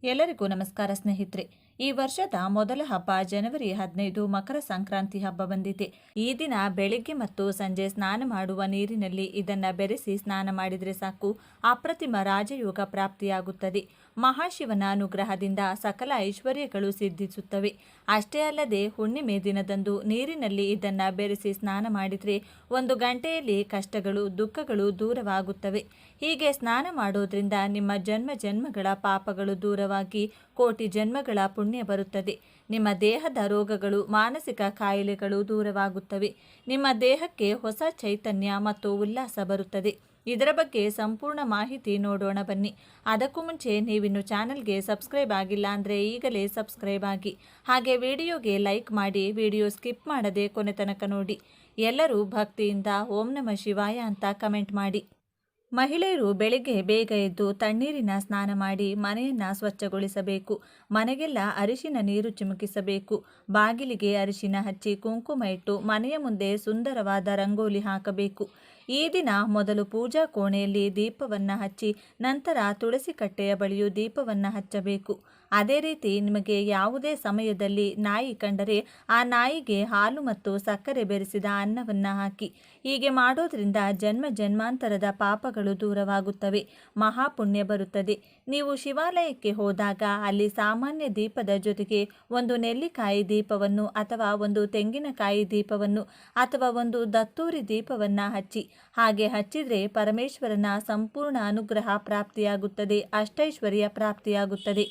ಎಲ್ಲರಿಗೂ ನಮಸ್ಕಾರ ಸ್ನೇಹಿತರೆ. ಈ ವರ್ಷದ ಮೊದಲ ಹಬ್ಬ ಜನವರಿ 15 ಮಕರ ಸಂಕ್ರಾಂತಿ ಹಬ್ಬ ಬಂದಿದೆ. ಈ ದಿನ ಬೆಳಿಗ್ಗೆ ಮತ್ತು ಸಂಜೆ ಸ್ನಾನ ಮಾಡುವ ನೀರಿನಲ್ಲಿ ಇದನ್ನ ಬೆರೆಸಿ ಸ್ನಾನ ಮಾಡಿದರೆ ಸಾಕು, ಅಪ್ರತಿಮ ರಾಜಯೋಗ ಪ್ರಾಪ್ತಿಯಾಗುತ್ತದೆ. ಮಹಾಶಿವನ ಅನುಗ್ರಹದಿಂದ ಸಕಲ ಐಶ್ವರ್ಯಗಳು ಸಿದ್ಧಿಸುತ್ತವೆ. ಅಷ್ಟೇ ಅಲ್ಲದೆ ಹುಣ್ಣಿಮೆ ದಿನದಂದು ನೀರಿನಲ್ಲಿ ಇದನ್ನ ಬೆರೆಸಿ ಸ್ನಾನ ಮಾಡಿದರೆ 1 ಗಂಟೆಯಲ್ಲಿ ಕಷ್ಟಗಳು ದುಃಖಗಳು ದೂರವಾಗುತ್ತವೆ. ಹೀಗೆ ಸ್ನಾನ ಮಾಡೋದ್ರಿಂದ ನಿಮ್ಮ ಜನ್ಮಗಳ ಪಾಪಗಳು ದೂರವಾಗಿ ಕೋಟಿ ಜನ್ಮಗಳ ಪುಣ್ಯ ಬರುತ್ತದೆ. ನಿಮ್ಮ ದೇಹದ ರೋಗಗಳು ಮಾನಸಿಕ ಕಾಯಿಲೆಗಳು ದೂರವಾಗುತ್ತವೆ. ನಿಮ್ಮ ದೇಹಕ್ಕೆ ಹೊಸ ಚೈತನ್ಯ ಮತ್ತು ಉಲ್ಲಾಸ ಬರುತ್ತದೆ. ಇದರ ಬಗ್ಗೆ ಸಂಪೂರ್ಣ ಮಾಹಿತಿ ನೋಡೋಣ ಬನ್ನಿ. ಅದಕ್ಕೂ ಮುಂಚೆ ನೀವಿನ್ನು ಚಾನಲ್ಗೆ ಸಬ್ಸ್ಕ್ರೈಬ್ ಆಗಿಲ್ಲ ಅಂದರೆ ಈಗಲೇ ಸಬ್ಸ್ಕ್ರೈಬ್ ಆಗಿ, ಹಾಗೆ ವಿಡಿಯೋಗೆ ಲೈಕ್ ಮಾಡಿ, ವಿಡಿಯೋ ಸ್ಕಿಪ್ ಮಾಡದೆ ಕೊನೆ ತನಕ ನೋಡಿ. ಎಲ್ಲರೂ ಭಕ್ತಿಯಿಂದ ಓಂ ನಮಃ ಶಿವಾಯ ಅಂತ ಕಮೆಂಟ್ ಮಾಡಿ. ಮಹಿಳೆಯರು ಬೆಳಿಗ್ಗೆ ಬೇಗ ಎದ್ದು ತಣ್ಣೀರಿನ ಸ್ನಾನ ಮಾಡಿ ಮನೆಯನ್ನು ಸ್ವಚ್ಛಗೊಳಿಸಬೇಕು. ಮನೆಗೆಲ್ಲ ಅರಿಶಿನ ನೀರು ಚಿಮುಕಿಸಬೇಕು. ಬಾಗಿಲಿಗೆ ಅರಿಶಿನ ಹಚ್ಚಿ ಕುಂಕುಮ ಇಟ್ಟು ಮನೆಯ ಮುಂದೆ ಸುಂದರವಾದ ರಂಗೋಲಿ ಹಾಕಬೇಕು. ಈ ದಿನ ಮೊದಲು ಪೂಜಾ ಕೋಣೆಯಲ್ಲಿ ದೀಪವನ್ನು ಹಚ್ಚಿ ನಂತರ ತುಳಸಿ ಕಟ್ಟೆಯ ಬಳಿಯೂ ದೀಪವನ್ನು ಹಚ್ಚಬೇಕು. ಅದೇ ರೀತಿ ನಿಮಗೆ ಯಾವುದೇ ಸಮಯದಲ್ಲಿ ನಾಯಿ ಕಂಡರೆ ಆ ನಾಯಿಗೆ ಹಾಲು ಮತ್ತು ಸಕ್ಕರೆ ಬೆರೆಸಿದ ಅನ್ನವನ್ನು ಹಾಕಿ. ಹೀಗೆ ಮಾಡೋದ್ರಿಂದ ಜನ್ಮಾಂತರದ ಪಾಪಗಳು ದೂರವಾಗುತ್ತವೆ, ಮಹಾಪುಣ್ಯ ಬರುತ್ತದೆ. ನೀವು ಶಿವಾಲಯಕ್ಕೆ ಹೋದಾಗ ಅಲ್ಲಿ ಸಾಮಾನ್ಯ ದೀಪದ ಜೊತೆಗೆ 1 ನೆಲ್ಲಿಕಾಯಿ ದೀಪವನ್ನು ಅಥವಾ 1 ತೆಂಗಿನಕಾಯಿ ದೀಪವನ್ನು ಅಥವಾ 1 ದತ್ತೂರಿ ದೀಪವನ್ನು ಹಚ್ಚಿ. ಹಾಗೆ ಹಚ್ಚಿದರೆ ಪರಮೇಶ್ವರನ ಸಂಪೂರ್ಣ ಅನುಗ್ರಹ ಪ್ರಾಪ್ತಿಯಾಗುತ್ತದೆ, ಅಷ್ಟೈಶ್ವರ್ಯ ಪ್ರಾಪ್ತಿಯಾಗುತ್ತದೆ.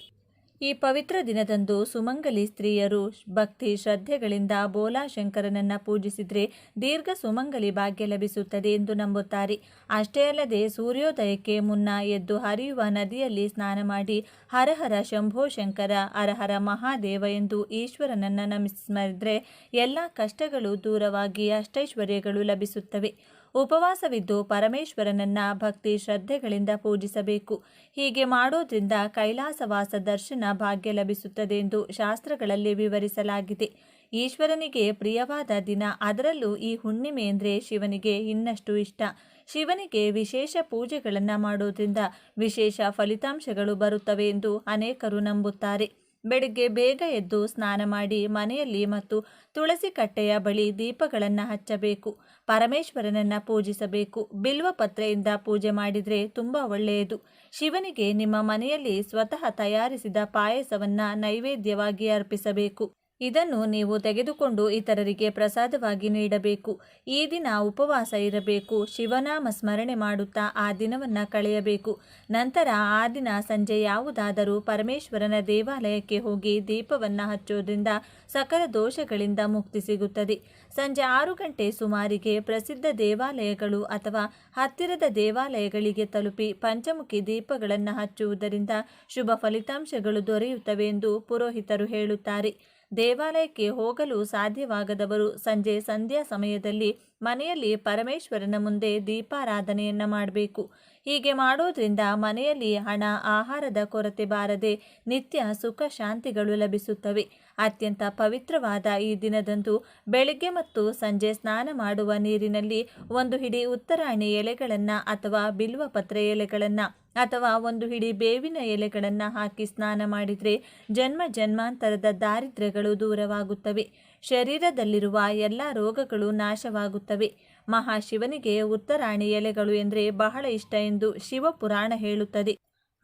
ಈ ಪವಿತ್ರ ದಿನದಂದು ಸುಮಂಗಲಿ ಸ್ತ್ರೀಯರು ಭಕ್ತಿ ಶ್ರದ್ಧೆಗಳಿಂದ ಬೋಲಾಶಂಕರನನ್ನು ಪೂಜಿಸಿದರೆ ದೀರ್ಘ ಸುಮಂಗಲಿ ಭಾಗ್ಯ ಲಭಿಸುತ್ತದೆ ಎಂದು ನಂಬುತ್ತಾರೆ. ಅಷ್ಟೇ ಅಲ್ಲದೆ ಸೂರ್ಯೋದಯಕ್ಕೆ ಮುನ್ನ ಎದ್ದು ಹರಿಯುವ ನದಿಯಲ್ಲಿ ಸ್ನಾನ ಮಾಡಿ ಹರಹರ ಶಂಭೋ ಶಂಕರ, ಹರಹರ ಮಹಾದೇವ ಎಂದು ಈಶ್ವರನನ್ನು ನಮಿಸಿದರೆ ಎಲ್ಲ ಕಷ್ಟಗಳು ದೂರವಾಗಿ ಅಷ್ಟೈಶ್ವರ್ಯಗಳು ಲಭಿಸುತ್ತವೆ. ಉಪವಾಸವಿದ್ದು ಪರಮೇಶ್ವರನನ್ನ ಭಕ್ತಿ ಶ್ರದ್ಧೆಗಳಿಂದ ಪೂಜಿಸಬೇಕು. ಹೀಗೆ ಮಾಡೋದ್ರಿಂದ ಕೈಲಾಸವಾಸ ದರ್ಶನ ಭಾಗ್ಯ ಲಭಿಸುತ್ತದೆ ಎಂದು ಶಾಸ್ತ್ರಗಳಲ್ಲಿ ವಿವರಿಸಲಾಗಿದೆ. ಈಶ್ವರನಿಗೆ ಪ್ರಿಯವಾದ ದಿನ, ಅದರಲ್ಲೂ ಈ ಹುಣ್ಣಿಮೆ ಅಂದರೆ ಶಿವನಿಗೆ ಇನ್ನಷ್ಟು ಇಷ್ಟ. ಶಿವನಿಗೆ ವಿಶೇಷ ಪೂಜೆಗಳನ್ನು ಮಾಡೋದ್ರಿಂದ ವಿಶೇಷ ಫಲಿತಾಂಶಗಳು ಬರುತ್ತವೆ ಎಂದು ಅನೇಕರು ನಂಬುತ್ತಾರೆ. ಬೆಳಿಗ್ಗೆ ಬೇಗ ಎದ್ದು ಸ್ನಾನ ಮಾಡಿ ಮನೆಯಲ್ಲಿ ಮತ್ತು ತುಳಸಿ ಕಟ್ಟೆಯ ಬಳಿ ದೀಪಗಳನ್ನು ಹಚ್ಚಬೇಕು. ಪರಮೇಶ್ವರನನ್ನು ಪೂಜಿಸಬೇಕು. ಬಿಲ್ವ ಪತ್ರೆಯಿಂದ ಪೂಜೆ ಮಾಡಿದರೆ ತುಂಬ ಒಳ್ಳೆಯದು. ಶಿವನಿಗೆ ನಿಮ್ಮ ಮನೆಯಲ್ಲಿ ಸ್ವತಃ ತಯಾರಿಸಿದ ಪಾಯಸವನ್ನು ನೈವೇದ್ಯವಾಗಿ ಅರ್ಪಿಸಬೇಕು. ಇದನ್ನು ನೀವು ತೆಗೆದುಕೊಂಡು ಇತರರಿಗೆ ಪ್ರಸಾದವಾಗಿ ನೀಡಬೇಕು. ಈ ದಿನ ಉಪವಾಸ ಇರಬೇಕು. ಶಿವನಾಮ ಸ್ಮರಣೆ ಮಾಡುತ್ತಾ ಆ ದಿನವನ್ನು ಕಳೆಯಬೇಕು. ನಂತರ ಆ ದಿನ ಸಂಜೆ ಯಾವುದಾದರೂ ಪರಮೇಶ್ವರನ ದೇವಾಲಯಕ್ಕೆ ಹೋಗಿ ದೀಪವನ್ನು ಹಚ್ಚೋದ್ರಿಂದ ಸಕಲ ದೋಷಗಳಿಂದ ಮುಕ್ತಿ ಸಿಗುತ್ತದೆ. ಸಂಜೆ 6 ಗಂಟೆ ಸುಮಾರಿಗೆ ಪ್ರಸಿದ್ಧ ದೇವಾಲಯಗಳು ಅಥವಾ ಹತ್ತಿರದ ದೇವಾಲಯಗಳಿಗೆ ತಲುಪಿ ಪಂಚಮುಖಿ ದೀಪಗಳನ್ನು ಹಚ್ಚುವುದರಿಂದ ಶುಭ ಫಲಿತಾಂಶಗಳು ದೊರೆಯುತ್ತವೆ ಎಂದು ಪುರೋಹಿತರು ಹೇಳುತ್ತಾರೆ. ದೇವಾಲಯಕ್ಕೆ ಹೋಗಲು ಸಾಧ್ಯವಾಗದವರು ಸಂಜೆ ಸಂಧ್ಯಾ ಸಮಯದಲ್ಲಿ ಮನೆಯಲ್ಲಿ ಪರಮೇಶ್ವರನ ಮುಂದೆ ದೀಪಾರಾಧನೆಯನ್ನು ಮಾಡಬೇಕು. ಹೀಗೆ ಮಾಡೋದ್ರಿಂದ ಮನೆಯಲ್ಲಿ ಹಣ ಆಹಾರದ ಕೊರತೆ ಬಾರದೆ ನಿತ್ಯ ಸುಖ ಶಾಂತಿಗಳು ಲಭಿಸುತ್ತವೆ. ಅತ್ಯಂತ ಪವಿತ್ರವಾದ ಈ ದಿನದಂದು ಬೆಳಿಗ್ಗೆ ಮತ್ತು ಸಂಜೆ ಸ್ನಾನ ಮಾಡುವ ನೀರಿನಲ್ಲಿ 1 ಹಿಡಿ ಉತ್ತರಾಣಿ ಎಲೆಗಳನ್ನು ಅಥವಾ ಬಿಲ್ವಪತ್ರೆ ಎಲೆಗಳನ್ನು ಅಥವಾ 1 ಹಿಡಿ ಬೇವಿನ ಎಲೆಗಳನ್ನು ಹಾಕಿ ಸ್ನಾನ ಮಾಡಿದರೆ ಜನ್ಮಾಂತರದ ದಾರಿದ್ರ್ಯಗಳು ದೂರವಾಗುತ್ತವೆ. ಶರೀರದಲ್ಲಿರುವ ಎಲ್ಲ ರೋಗಗಳು ನಾಶವಾಗುತ್ತವೆ. ಮಹಾಶಿವನಿಗೆ ಉತ್ತರಾಣಿ ಎಲೆಗಳು ಎಂದರೆ ಬಹಳ ಇಷ್ಟ ಎಂದು ಶಿವಪುರಾಣ ಹೇಳುತ್ತದೆ.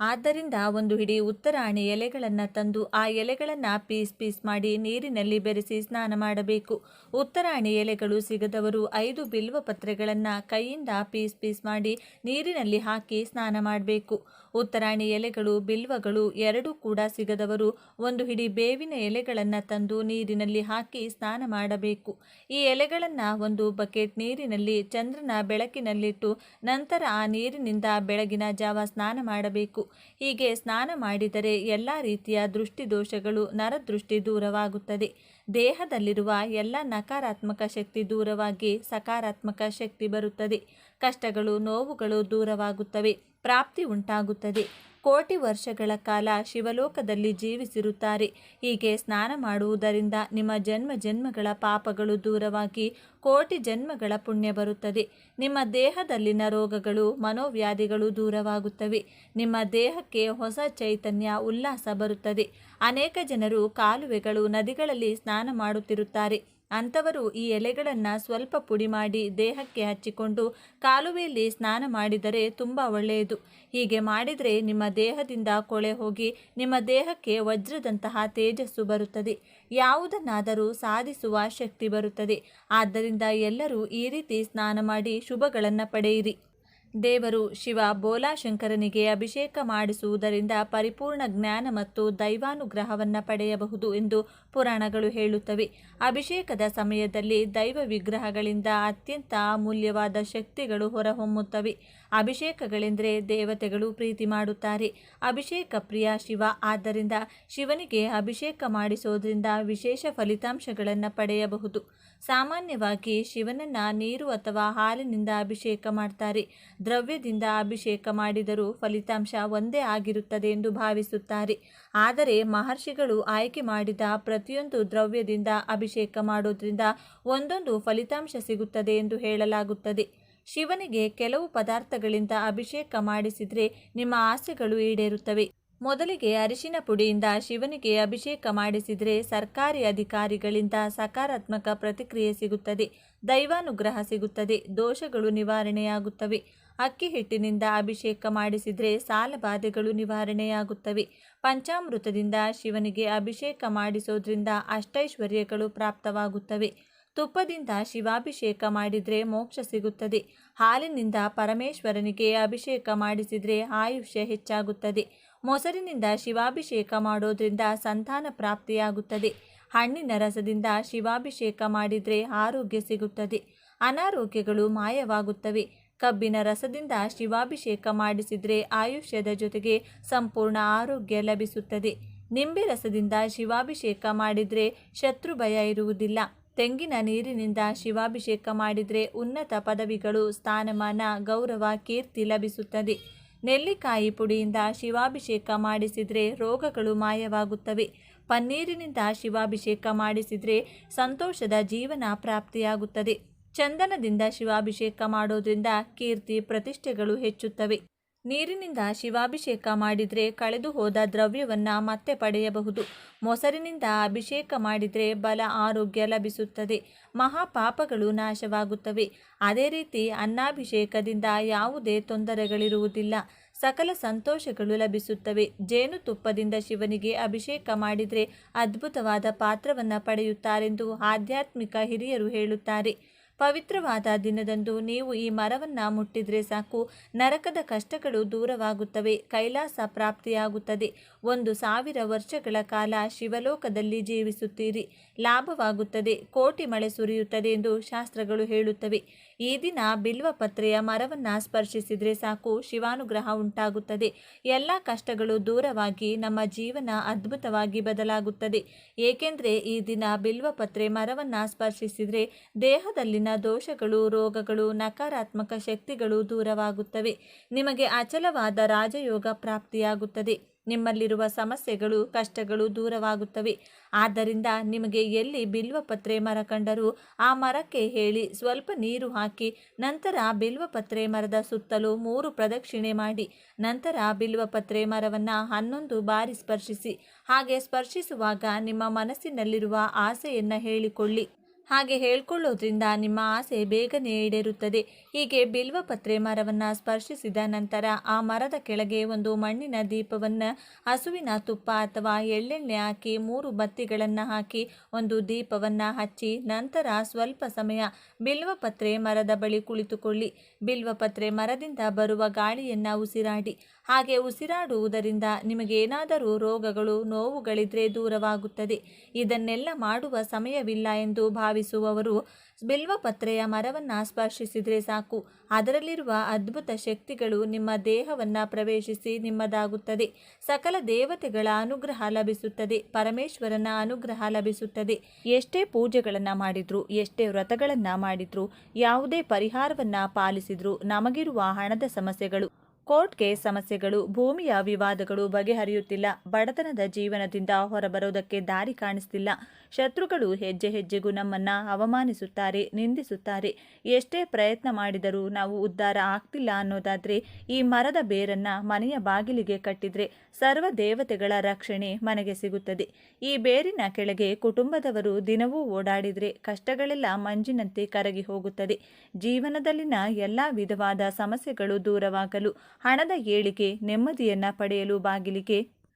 ಆದ್ದರಿಂದ 1 ಹಿಡಿ ಉತ್ತರಾಣಿ ಎಲೆಗಳನ್ನು ತಂದು ಆ ಎಲೆಗಳನ್ನು ಪೀಸ್ ಮಾಡಿ ನೀರಿನಲ್ಲಿ ಬೆರೆಸಿ ಸ್ನಾನ ಮಾಡಬೇಕು. ಉತ್ತರಾಣಿ ಎಲೆಗಳು ಸಿಗದವರು 5 ಬಿಲ್ವ ಪತ್ರೆಗಳನ್ನು ಕೈಯಿಂದ ಪೀಸ್ ಮಾಡಿ ನೀರಿನಲ್ಲಿ ಹಾಕಿ ಸ್ನಾನ ಮಾಡಬೇಕು. ಉತ್ತರಾಣಿ ಎಲೆಗಳು ಬಿಲ್ವಗಳು ಎರಡೂ ಕೂಡ ಸಿಗದವರು 1 ಹಿಡಿ ಬೇವಿನ ಎಲೆಗಳನ್ನು ತಂದು ನೀರಿನಲ್ಲಿ ಹಾಕಿ ಸ್ನಾನ ಮಾಡಬೇಕು. ಈ ಎಲೆಗಳನ್ನು 1 ಬಕೆಟ್ ನೀರಿನಲ್ಲಿ ಚಂದ್ರನ ಬೆಳಕಿನಲ್ಲಿಟ್ಟು ನಂತರ ಆ ನೀರಿನಿಂದ ಬೆಳಗಿನ ಜಾವ ಸ್ನಾನ ಮಾಡಬೇಕು. ಹೀಗೆ ಸ್ನಾನ ಮಾಡಿದರೆ ಎಲ್ಲ ರೀತಿಯ ದೃಷ್ಟಿ ದೋಷಗಳು ನರದೃಷ್ಟಿ ದೂರವಾಗುತ್ತದೆ. ದೇಹದಲ್ಲಿರುವ ಎಲ್ಲ ನಕಾರಾತ್ಮಕ ಶಕ್ತಿ ದೂರವಾಗಿ ಸಕಾರಾತ್ಮಕ ಶಕ್ತಿ ಬರುತ್ತದೆ. ಕಷ್ಟಗಳು ನೋವುಗಳು ದೂರವಾಗುತ್ತವೆ. ಪ್ರಾಪ್ತಿ ಉಂಟಾಗುತ್ತದೆ. ಕೋಟಿ ವರ್ಷಗಳ ಕಾಲ ಶಿವಲೋಕದಲ್ಲಿ ಜೀವಿಸಿರುತ್ತಾರೆ. ಹೀಗೆ ಸ್ನಾನ ಮಾಡುವುದರಿಂದ ನಿಮ್ಮ ಜನ್ಮ ಜನ್ಮಗಳ ಪಾಪಗಳು ದೂರವಾಗಿ ಕೋಟಿ ಜನ್ಮಗಳ ಪುಣ್ಯ ಬರುತ್ತದೆ. ನಿಮ್ಮ ದೇಹದಲ್ಲಿನ ರೋಗಗಳು ಮನೋವ್ಯಾಧಿಗಳು ದೂರವಾಗುತ್ತವೆ. ನಿಮ್ಮ ದೇಹಕ್ಕೆ ಹೊಸ ಚೈತನ್ಯ ಉಲ್ಲಾಸ ಬರುತ್ತದೆ. ಅನೇಕ ಜನರು ಕಾಲುವೆಗಳು ನದಿಗಳಲ್ಲಿ ಸ್ನಾನ ಮಾಡುತ್ತಿರುತ್ತಾರೆ. ಅಂಥವರು ಈ ಎಲೆಗಳನ್ನು ಸ್ವಲ್ಪ ಪುಡಿ ಮಾಡಿ ದೇಹಕ್ಕೆ ಹಚ್ಚಿಕೊಂಡು ಕಾಲುವೆಯಲ್ಲಿ ಸ್ನಾನ ಮಾಡಿದರೆ ತುಂಬ ಒಳ್ಳೆಯದು. ಹೀಗೆ ಮಾಡಿದರೆ ನಿಮ್ಮ ದೇಹದಿಂದ ಕೊಳೆ ಹೋಗಿ ನಿಮ್ಮ ದೇಹಕ್ಕೆ ವಜ್ರದಂತಹ ತೇಜಸ್ಸು ಬರುತ್ತದೆ. ಯಾವುದನ್ನಾದರೂ ಸಾಧಿಸುವ ಶಕ್ತಿ ಬರುತ್ತದೆ. ಆದ್ದರಿಂದ ಎಲ್ಲರೂ ಈ ರೀತಿ ಸ್ನಾನ ಮಾಡಿ ಶುಭಗಳನ್ನು ಪಡೆಯಿರಿ. ದೇವರು ಶಿವ ಬೋಲಾಶಂಕರನಿಗೆ ಅಭಿಷೇಕ ಮಾಡಿಸುವುದರಿಂದ ಪರಿಪೂರ್ಣ ಜ್ಞಾನ ಮತ್ತು ದೈವಾನುಗ್ರಹವನ್ನು ಪಡೆಯಬಹುದು ಎಂದು ಪುರಾಣಗಳು ಹೇಳುತ್ತವೆ. ಅಭಿಷೇಕದ ಸಮಯದಲ್ಲಿ ದೈವ ವಿಗ್ರಹಗಳಿಂದ ಅತ್ಯಂತ ಅಮೂಲ್ಯವಾದ ಶಕ್ತಿಗಳು ಹೊರಹೊಮ್ಮುತ್ತವೆ. ಅಭಿಷೇಕಗಳೆಂದರೆ ದೇವತೆಗಳು ಪ್ರೀತಿ ಮಾಡುತ್ತಾರೆ. ಅಭಿಷೇಕ ಪ್ರಿಯ ಶಿವ. ಆದ್ದರಿಂದ ಶಿವನಿಗೆ ಅಭಿಷೇಕ ಮಾಡಿಸೋದ್ರಿಂದ ವಿಶೇಷ ಫಲಿತಾಂಶಗಳನ್ನು ಪಡೆಯಬಹುದು. ಸಾಮಾನ್ಯವಾಗಿ ಶಿವನನ್ನ ನೀರು ಅಥವಾ ಹಾಲಿನಿಂದ ಅಭಿಷೇಕ ಮಾಡ್ತಾರೆ. ದ್ರವ್ಯದಿಂದ ಅಭಿಷೇಕ ಮಾಡಿದರೂ ಫಲಿತಾಂಶ ಒಂದೇ ಆಗಿರುತ್ತದೆ ಎಂದು ಭಾವಿಸುತ್ತಾರೆ. ಆದರೆ ಮಹರ್ಷಿಗಳು ಆಯ್ಕೆ ಮಾಡಿದ ಪ್ರತಿಯೊಂದು ದ್ರವ್ಯದಿಂದ ಅಭಿಷೇಕ ಮಾಡೋದ್ರಿಂದ ಒಂದೊಂದು ಫಲಿತಾಂಶ ಸಿಗುತ್ತದೆ ಎಂದು ಹೇಳಲಾಗುತ್ತದೆ. ಶಿವನಿಗೆ ಕೆಲವು ಪದಾರ್ಥಗಳಿಂದ ಅಭಿಷೇಕ ಮಾಡಿಸಿದರೆ ನಿಮ್ಮ ಆಸೆಗಳು ಈಡೇರುತ್ತವೆ. ಮೊದಲಿಗೆ ಅರಿಶಿನ ಪುಡಿಯಿಂದ ಶಿವನಿಗೆ ಅಭಿಷೇಕ ಮಾಡಿಸಿದರೆ ಸರ್ಕಾರಿ ಅಧಿಕಾರಿಗಳಿಂದ ಸಕಾರಾತ್ಮಕ ಪ್ರತಿಕ್ರಿಯೆ ಸಿಗುತ್ತದೆ. ದೈವಾನುಗ್ರಹ ಸಿಗುತ್ತದೆ. ದೋಷಗಳು ನಿವಾರಣೆಯಾಗುತ್ತವೆ. ಅಕ್ಕಿ ಹಿಟ್ಟಿನಿಂದ ಅಭಿಷೇಕ ಮಾಡಿಸಿದರೆ ಸಾಲಬಾಧೆಗಳು ನಿವಾರಣೆಯಾಗುತ್ತವೆ. ಪಂಚಾಮೃತದಿಂದ ಶಿವನಿಗೆ ಅಭಿಷೇಕ ಮಾಡಿಸೋದ್ರಿಂದ ಅಷ್ಟೈಶ್ವರ್ಯಗಳು ಪ್ರಾಪ್ತವಾಗುತ್ತವೆ. ತುಪ್ಪದಿಂದ ಶಿವಾಭಿಷೇಕ ಮಾಡಿದರೆ ಮೋಕ್ಷ ಸಿಗುತ್ತದೆ. ಹಾಲಿನಿಂದ ಪರಮೇಶ್ವರನಿಗೆ ಅಭಿಷೇಕ ಮಾಡಿಸಿದರೆ ಆಯುಷ್ಯ ಹೆಚ್ಚಾಗುತ್ತದೆ. ಮೊಸರಿನಿಂದ ಶಿವಾಭಿಷೇಕ ಮಾಡೋದ್ರಿಂದ ಸಂತಾನ ಪ್ರಾಪ್ತಿಯಾಗುತ್ತದೆ. ಹಣ್ಣಿನ ರಸದಿಂದ ಶಿವಾಭಿಷೇಕ ಮಾಡಿದರೆ ಆರೋಗ್ಯ ಸಿಗುತ್ತದೆ. ಅನಾರೋಗ್ಯಗಳು ಮಾಯವಾಗುತ್ತವೆ. ಕಬ್ಬಿನ ರಸದಿಂದ ಶಿವಾಭಿಷೇಕ ಮಾಡಿಸಿದರೆ ಆಯುಷ್ಯದ ಜೊತೆಗೆ ಸಂಪೂರ್ಣ ಆರೋಗ್ಯ ಲಭಿಸುತ್ತದೆ. ನಿಂಬೆ ರಸದಿಂದ ಶಿವಾಭಿಷೇಕ ಮಾಡಿದರೆ ಶತ್ರು ಭಯ ಇರುವುದಿಲ್ಲ. ತೆಂಗಿನ ನೀರಿನಿಂದ ಶಿವಾಭಿಷೇಕ ಮಾಡಿದರೆ ಉನ್ನತ ಪದವಿಗಳು, ಸ್ಥಾನಮಾನ, ಗೌರವ, ಕೀರ್ತಿ ಲಭಿಸುತ್ತದೆ. ನೆಲ್ಲಿಕಾಯಿ ಪುಡಿಯಿಂದ ಶಿವಾಭಿಷೇಕ ಮಾಡಿಸಿದರೆ ರೋಗಗಳು ಮಾಯವಾಗುತ್ತವೆ. ಪನ್ನೀರಿನಿಂದ ಶಿವಾಭಿಷೇಕ ಮಾಡಿಸಿದರೆ ಸಂತೋಷದ ಜೀವನ ಪ್ರಾಪ್ತಿಯಾಗುತ್ತದೆ. ಚಂದನದಿಂದ ಶಿವಾಭಿಷೇಕ ಮಾಡೋದ್ರಿಂದ ಕೀರ್ತಿ ಪ್ರತಿಷ್ಠೆಗಳು ಹೆಚ್ಚುತ್ತವೆ. ನೀರಿನಿಂದ ಶಿವಾಭಿಷೇಕ ಮಾಡಿದರೆ ಕಳೆದು ಹೋದ ದ್ರವ್ಯವನ್ನು ಮತ್ತೆ ಪಡೆಯಬಹುದು. ಮೊಸರಿನಿಂದ ಅಭಿಷೇಕ ಮಾಡಿದರೆ ಬಲ, ಆರೋಗ್ಯ ಲಭಿಸುತ್ತದೆ. ಮಹಾಪಾಪಗಳು ನಾಶವಾಗುತ್ತವೆ. ಅದೇ ರೀತಿ ಅನ್ನಾಭಿಷೇಕದಿಂದ ಯಾವುದೇ ತೊಂದರೆಗಳಿರುವುದಿಲ್ಲ. ಸಕಲ ಸಂತೋಷಗಳು ಲಭಿಸುತ್ತವೆ. ಜೇನುತುಪ್ಪದಿಂದ ಶಿವನಿಗೆ ಅಭಿಷೇಕ ಮಾಡಿದರೆ ಅದ್ಭುತವಾದ ಪಾತ್ರವನ್ನು ಪಡೆಯುತ್ತಾರೆಂದು ಆಧ್ಯಾತ್ಮಿಕ ಹಿರಿಯರು ಹೇಳುತ್ತಾರೆ. ಪವಿತ್ರವಾದ ದಿನದಂದು ನೀವು ಈ ಮರವನ್ನು ಮುಟ್ಟಿದರೆ ಸಾಕು, ನರಕದ ಕಷ್ಟಗಳು ದೂರವಾಗುತ್ತವೆ. ಕೈಲಾಸ ಪ್ರಾಪ್ತಿಯಾಗುತ್ತದೆ. 1000 ವರ್ಷಗಳ ಕಾಲ ಶಿವಲೋಕದಲ್ಲಿ ಜೀವಿಸುತ್ತೀರಿ. ಲಾಭವಾಗುತ್ತದೆ. ಕೋಟಿ ಮಳೆ ಸುರಿಯುತ್ತದೆ ಎಂದು ಶಾಸ್ತ್ರಗಳು ಹೇಳುತ್ತವೆ. ಈ ದಿನ ಬಿಲ್ವಪತ್ರೆಯ ಮರವನ್ನು ಸ್ಪರ್ಶಿಸಿದರೆ ಸಾಕು, ಶಿವಾನುಗ್ರಹ ಉಂಟಾಗುತ್ತದೆ. ಎಲ್ಲ ಕಷ್ಟಗಳು ದೂರವಾಗಿ ನಮ್ಮ ಜೀವನ ಅದ್ಭುತವಾಗಿ ಬದಲಾಗುತ್ತದೆ. ಏಕೆಂದರೆ ಈ ದಿನ ಬಿಲ್ವಪತ್ರೆ ಮರವನ್ನು ಸ್ಪರ್ಶಿಸಿದರೆ ದೇಹದಲ್ಲಿನ ದೋಷಗಳು, ರೋಗಗಳು, ನಕಾರಾತ್ಮಕ ಶಕ್ತಿಗಳು ದೂರವಾಗುತ್ತವೆ. ನಿಮಗೆ ಅಚಲವಾದ ರಾಜಯೋಗ ಪ್ರಾಪ್ತಿಯಾಗುತ್ತದೆ. ನಿಮ್ಮಲ್ಲಿರುವ ಸಮಸ್ಯೆಗಳು, ಕಷ್ಟಗಳು ದೂರವಾಗುತ್ತವೆ. ಆದ್ದರಿಂದ ನಿಮಗೆ ಎಲ್ಲಿ ಬಿಲ್ವಪತ್ರೆ ಮರ ಕಂಡರೂ ಆ ಮರಕ್ಕೆ ಹೇಳಿ ಸ್ವಲ್ಪ ನೀರು ಹಾಕಿ ನಂತರ ಬಿಲ್ವಪತ್ರೆ ಮರದ ಸುತ್ತಲೂ 3 ಪ್ರದಕ್ಷಿಣೆ ಮಾಡಿ ನಂತರ ಬಿಲ್ವಪತ್ರೆ ಮರವನ್ನು 11 ಬಾರಿ ಸ್ಪರ್ಶಿಸಿ. ಹಾಗೆ ಸ್ಪರ್ಶಿಸುವಾಗ ನಿಮ್ಮ ಮನಸ್ಸಿನಲ್ಲಿರುವ ಆಸೆಯನ್ನು ಹೇಳಿಕೊಳ್ಳಿ. ಹಾಗೆ ಹೇಳ್ಕೊಳ್ಳೋದ್ರಿಂದ ನಿಮ್ಮ ಆಸೆ ಬೇಗನೆ ಈಡೇರುತ್ತದೆ. ಹೀಗೆ ಬಿಲ್ವಪತ್ರೆ ಮರವನ್ನು ಸ್ಪರ್ಶಿಸಿದ ನಂತರ ಆ ಮರದ ಕೆಳಗೆ ಒಂದು ಮಣ್ಣಿನ ದೀಪವನ್ನು ಹಸುವಿನ ತುಪ್ಪ ಅಥವಾ ಎಳ್ಳೆಣ್ಣೆ ಹಾಕಿ 3 ಬತ್ತಿಗಳನ್ನು ಹಾಕಿ ಒಂದು ದೀಪವನ್ನು ಹಚ್ಚಿ ನಂತರ ಸ್ವಲ್ಪ ಸಮಯ ಬಿಲ್ವಪತ್ರೆ ಮರದ ಬಳಿ ಕುಳಿತುಕೊಳ್ಳಿ. ಬಿಲ್ವಪತ್ರೆ ಮರದಿಂದ ಬರುವ ಗಾಳಿಯನ್ನು ಉಸಿರಾಡಿ. ಹಾಗೆ ಉಸಿರಾಡುವುದರಿಂದ ನಿಮಗೇನಾದರೂ ರೋಗಗಳು, ನೋವುಗಳಿದ್ರೆ ದೂರವಾಗುತ್ತದೆ. ಇದನ್ನೆಲ್ಲ ಮಾಡುವ ಸಮಯವಿಲ್ಲ ಎಂದು ಭಾವಿಸುವವರು ಬಿಲ್ವಪತ್ರೆಯ ಮರವನ್ನು ಸ್ಪರ್ಶಿಸಿದರೆ ಸಾಕು. ಅದರಲ್ಲಿರುವ ಅದ್ಭುತ ಶಕ್ತಿಗಳು ನಿಮ್ಮ ದೇಹವನ್ನು ಪ್ರವೇಶಿಸಿ ನಿಮ್ಮದಾಗುತ್ತದೆ. ಸಕಲ ದೇವತೆಗಳ ಅನುಗ್ರಹ ಲಭಿಸುತ್ತದೆ. ಪರಮೇಶ್ವರನ ಅನುಗ್ರಹ ಲಭಿಸುತ್ತದೆ. ಎಷ್ಟೇ ಪೂಜೆಗಳನ್ನು ಮಾಡಿದ್ರು, ಎಷ್ಟೇ ವ್ರತಗಳನ್ನು ಮಾಡಿದ್ರು, ಯಾವುದೇ ಪರಿಹಾರವನ್ನು ಪಾಲಿಸಿದ್ರು ನಮಗಿರುವ ಹಣದ ಸಮಸ್ಯೆಗಳು ಕೋರ್ಟ್ಗೆ ಸಮಸ್ಯೆಗಳು, ಭೂಮಿಯ ವಿವಾದಗಳು ಬಗೆಹರಿಯುತ್ತಿಲ್ಲ. ಬಡತನದ ಜೀವನದಿಂದ ಹೊರಬರೋದಕ್ಕೆ ದಾರಿ ಕಾಣಿಸ್ತಿಲ್ಲ. ಶತ್ರುಗಳು ಹೆಜ್ಜೆ ಹೆಜ್ಜೆಗೂ ನಮ್ಮನ್ನ ಅವಮಾನಿಸುತ್ತಾರೆ, ನಿಂದಿಸುತ್ತಾರೆ. ಎಷ್ಟೇ ಪ್ರಯತ್ನ ಮಾಡಿದರೂ ನಾವು ಉದ್ಧಾರ ಆಗ್ತಿಲ್ಲ ಅನ್ನೋದಾದ್ರೆ ಈ ಮರದ ಬೇರನ್ನ ಮನೆಯ ಬಾಗಿಲಿಗೆ ಕಟ್ಟಿದ್ರೆ ಸರ್ವ ದೇವತೆಗಳ ರಕ್ಷಣೆ ಮನೆಗೆ ಸಿಗುತ್ತದೆ. ಈ ಬೇರಿನ ಕೆಳಗೆ ಕುಟುಂಬದವರು ದಿನವೂ ಓಡಾಡಿದ್ರೆ ಕಷ್ಟಗಳೆಲ್ಲ ಮಂಜಿನಂತೆ ಕರಗಿ ಹೋಗುತ್ತದೆ. ಜೀವನದಲ್ಲಿನ ಎಲ್ಲ ವಿಧವಾದ ಸಮಸ್ಯೆಗಳು ದೂರವಾಗಲು, ಹಣದ ಏಳಿಗೆ, ನೆಮ್ಮದಿಯನ್ನ ಪಡೆಯಲು ಬಾಗಿಲಿಗೆ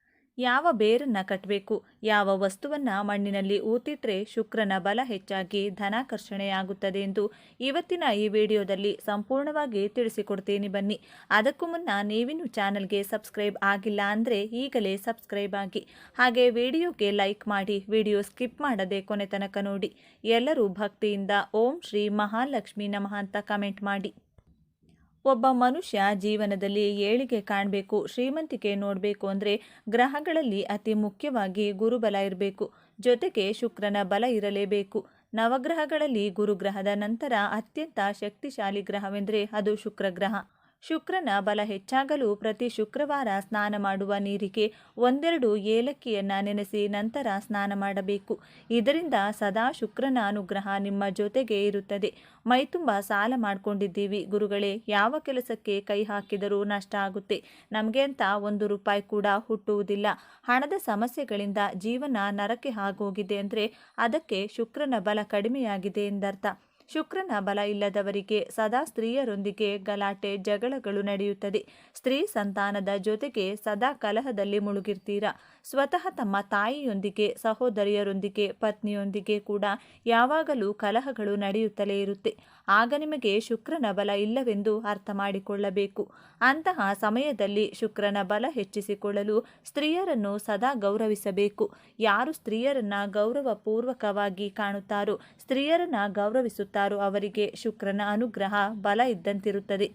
ಯಾವ ಬೇರನ್ನ ಕಟ್ಟಬೇಕು, ಯಾವ ವಸ್ತುವನ್ನ ಮಣ್ಣಿನಲ್ಲಿ ಊತಿಟ್ರೆ ಶುಕ್ರನ ಬಲ ಹೆಚ್ಚಾಗಿ ಧನಾಕರ್ಷಣೆಯಾಗುತ್ತದೆ ಎಂದು ಇವತ್ತಿನ ಈ ವಿಡಿಯೋದಲ್ಲಿ ಸಂಪೂರ್ಣವಾಗಿ ತಿಳಿಸಿಕೊಡ್ತೀನಿ. ಬನ್ನಿ. ಅದಕ್ಕೂ ಮುನ್ನ ನೀವಿನ್ನು ಚಾನಲ್ಗೆ ಸಬ್ಸ್ಕ್ರೈಬ್ ಆಗಿಲ್ಲ ಅಂದರೆ ಈಗಲೇ ಸಬ್ಸ್ಕ್ರೈಬ್ ಆಗಿ, ಹಾಗೆ ವಿಡಿಯೋಗೆ ಲೈಕ್ ಮಾಡಿ, ವಿಡಿಯೋ ಸ್ಕಿಪ್ ಮಾಡದೆ ಕೊನೆ ತನಕ ನೋಡಿ. ಎಲ್ಲರೂ ಭಕ್ತಿಯಿಂದ ಓಂ ಶ್ರೀ ಮಹಾಲಕ್ಷ್ಮಿ ನಮಃ ಅಂತ ಕಮೆಂಟ್ ಮಾಡಿ. ಒಬ್ಬ ಮನುಷ್ಯ ಜೀವನದಲ್ಲಿ ಏಳಿಗೆ ಕಾಣಬೇಕು, ಶ್ರೀಮಂತಿಕೆ ನೋಡಬೇಕು ಅಂದರೆ ಗ್ರಹಗಳಲ್ಲಿ ಅತಿ ಮುಖ್ಯವಾಗಿ ಗುರುಬಲ ಇರಬೇಕು. ಜೊತೆಗೆ ಶುಕ್ರನ ಬಲ ಇರಲೇಬೇಕು. ನವಗ್ರಹಗಳಲ್ಲಿ ಗುರುಗ್ರಹದ ನಂತರ ಅತ್ಯಂತ ಶಕ್ತಿಶಾಲಿ ಗ್ರಹವೆಂದರೆ ಅದು ಶುಕ್ರಗ್ರಹ. ಶುಕ್ರನ ಬಲ ಹೆಚ್ಚಾಗಲು ಪ್ರತಿ ಶುಕ್ರವಾರ ಸ್ನಾನ ಮಾಡುವ ನೀರಿಗೆ 1-2 ಏಲಕ್ಕಿಯನ್ನು ನೆನೆಸಿ ನಂತರ ಸ್ನಾನ ಮಾಡಬೇಕು. ಇದರಿಂದ ಸದಾ ಶುಕ್ರನ ಅನುಗ್ರಹ ನಿಮ್ಮ ಜೊತೆಗೆ ಇರುತ್ತದೆ. ಮೈತುಂಬ ಸಾಲ ಮಾಡ್ಕೊಂಡಿದ್ದೀವಿ ಗುರುಗಳೇ, ಯಾವ ಕೆಲಸಕ್ಕೆ ಕೈ ಹಾಕಿದರೂ ನಷ್ಟ ಆಗುತ್ತೆ, ನಮಗೆ ಅಂತ 1 ರೂಪಾಯಿ ಕೂಡ ಹುಟ್ಟುವುದಿಲ್ಲ, ಹಣದ ಸಮಸ್ಯೆಗಳಿಂದ ಜೀವನ ನರಕೆ ಆಗೋಗಿದೆ ಅಂದರೆ ಅದಕ್ಕೆ ಶುಕ್ರನ ಬಲ ಕಡಿಮೆಯಾಗಿದೆ ಎಂದರ್ಥ. ಶುಕ್ರನ ಬಲ ಇಲ್ಲದವರಿಗೆ ಸದಾ ಸ್ತ್ರೀಯರೊಂದಿಗೆ ಗಲಾಟೆ ಜಗಳಗಳು ನಡೆಯುತ್ತದೆ. ಸ್ತ್ರೀ ಸಂತಾನದ ಜೊತೆಗೆ ಸದಾ ಕಲಹದಲ್ಲಿ ಮುಳುಗಿರ್ತೀರಾ. ಸ್ವತಃ ತಮ್ಮ ತಾಯಿಯೊಂದಿಗೆ, ಸಹೋದರಿಯರೊಂದಿಗೆ, ಪತ್ನಿಯೊಂದಿಗೆ ಕೂಡ ಯಾವಾಗಲೂ ಕಲಹಗಳು ನಡೆಯುತ್ತಲೇ ಇರುತ್ತೆ. ಆಗ ನಿಮಗೆ ಶುಕ್ರನ ಬಲ ಇಲ್ಲವೆಂದು ಅರ್ಥ ಮಾಡಿಕೊಳ್ಳಬೇಕು. ಅಂತಹ ಸಮಯದಲ್ಲಿ ಶುಕ್ರನ ಬಲ ಹೆಚ್ಚಿಸಿಕೊಳ್ಳಲು ಸ್ತ್ರೀಯರನ್ನು ಸದಾ ಗೌರವಿಸಬೇಕು. ಯಾರು ಸ್ತ್ರೀಯರನ್ನ ಗೌರವಪೂರ್ವಕವಾಗಿ ಕಾಣುತ್ತಾರೋ, ಸ್ತ್ರೀಯರನ್ನ ಗೌರವಿಸುತ್ತಾರೋ ಅವರಿಗೆ ಶುಕ್ರನ ಅನುಗ್ರಹ ಬಲ ಇದ್ದಂತಿರುತ್ತದೆ.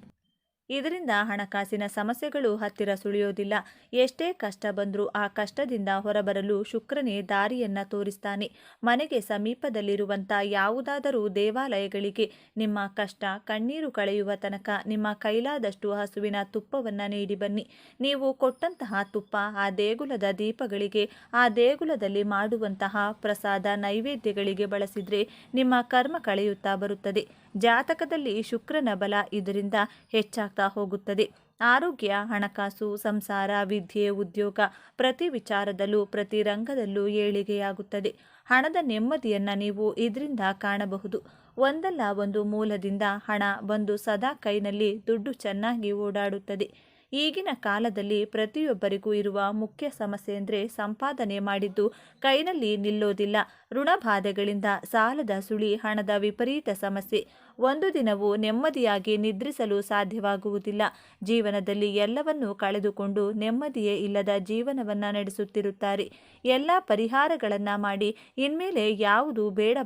ಇದರಿಂದ ಹಣಕಾಸಿನ ಸಮಸ್ಯೆಗಳು ಹತ್ತಿರ ಸುಳಿಯೋದಿಲ್ಲ. ಎಷ್ಟೇ ಕಷ್ಟ ಬಂದರೂ ಆ ಕಷ್ಟದಿಂದ ಹೊರಬರಲು ಶುಕ್ರನೇ ದಾರಿಯನ್ನ ತೋರಿಸ್ತಾನೆ. ಮನೆಗೆ ಸಮೀಪದಲ್ಲಿರುವಂಥ ಯಾವುದಾದರೂ ದೇವಾಲಯಗಳಿಗೆ ನಿಮ್ಮ ಕಷ್ಟ ಕಣ್ಣೀರು ಕಳೆಯುವ ತನಕ ನಿಮ್ಮ ಕೈಲಾದಷ್ಟು ಹಸುವಿನ ತುಪ್ಪವನ್ನು ನೀಡಿ ಬನ್ನಿ. ನೀವು ಕೊಟ್ಟಂತಹ ತುಪ್ಪ ಆ ದೇಗುಲದ ದೀಪಗಳಿಗೆ, ಆ ದೇಗುಲದಲ್ಲಿ ಮಾಡುವಂತಹ ಪ್ರಸಾದ ನೈವೇದ್ಯಗಳಿಗೆ ಬಳಸಿದರೆ ನಿಮ್ಮ ಕರ್ಮ ಕಳೆಯುತ್ತಾ ಬರುತ್ತದೆ. ಜಾತಕದಲ್ಲಿ ಶುಕ್ರನ ಬಲ ಇದರಿಂದ ಹೆಚ್ಚಾಗ್ತಾ ಹೋಗುತ್ತದೆ. ಆರೋಗ್ಯ, ಹಣಕಾಸು, ಸಂಸಾರ, ವಿದ್ಯೆ, ಉದ್ಯೋಗ ಪ್ರತಿ ವಿಚಾರದಲ್ಲೂ ಪ್ರತಿ ರಂಗದಲ್ಲೂ ಏಳಿಗೆಯಾಗುತ್ತದೆ. ಹಣದ ನೆಮ್ಮದಿಯನ್ನು ನೀವು ಇದರಿಂದ ಕಾಣಬಹುದು. ಒಂದಲ್ಲ ಒಂದು ಮೂಲದಿಂದ ಹಣ ಬಂದು ಸದಾ ಕೈನಲ್ಲಿ ದುಡ್ಡು ಚೆನ್ನಾಗಿ ಓಡಾಡುತ್ತದೆ. ಈಗಿನ ಕಾಲದಲ್ಲಿ ಪ್ರತಿಯೊಬ್ಬರಿಗೂ ಇರುವ ಮುಖ್ಯ ಸಮಸ್ಯೆ ಅಂದರೆ ಸಂಪಾದನೆ ಮಾಡಿದ್ದು ಕೈನಲ್ಲಿ ನಿಲ್ಲೋದಿಲ್ಲ. ಋಣಬಾಧೆಗಳಿಂದ, ಸಾಲದ ಸುಳಿ, ಹಣದ ವಿಪರೀತ ಸಮಸ್ಯೆ. ಒಂದು ದಿನವೂ ನೆಮ್ಮದಿಯಾಗಿ ನಿದ್ರಿಸಲು ಸಾಧ್ಯವಾಗುವುದಿಲ್ಲ. ಜೀವನದಲ್ಲಿ ಎಲ್ಲವನ್ನೂ ಕಳೆದುಕೊಂಡು ನೆಮ್ಮದಿಯೇ ಇಲ್ಲದ ಜೀವನವನ್ನು ನಡೆಸುತ್ತಿರುತ್ತಾರೆ. ಎಲ್ಲ ಪರಿಹಾರಗಳನ್ನು ಮಾಡಿ ಇನ್ಮೇಲೆ ಯಾವುದು ಬೇಡ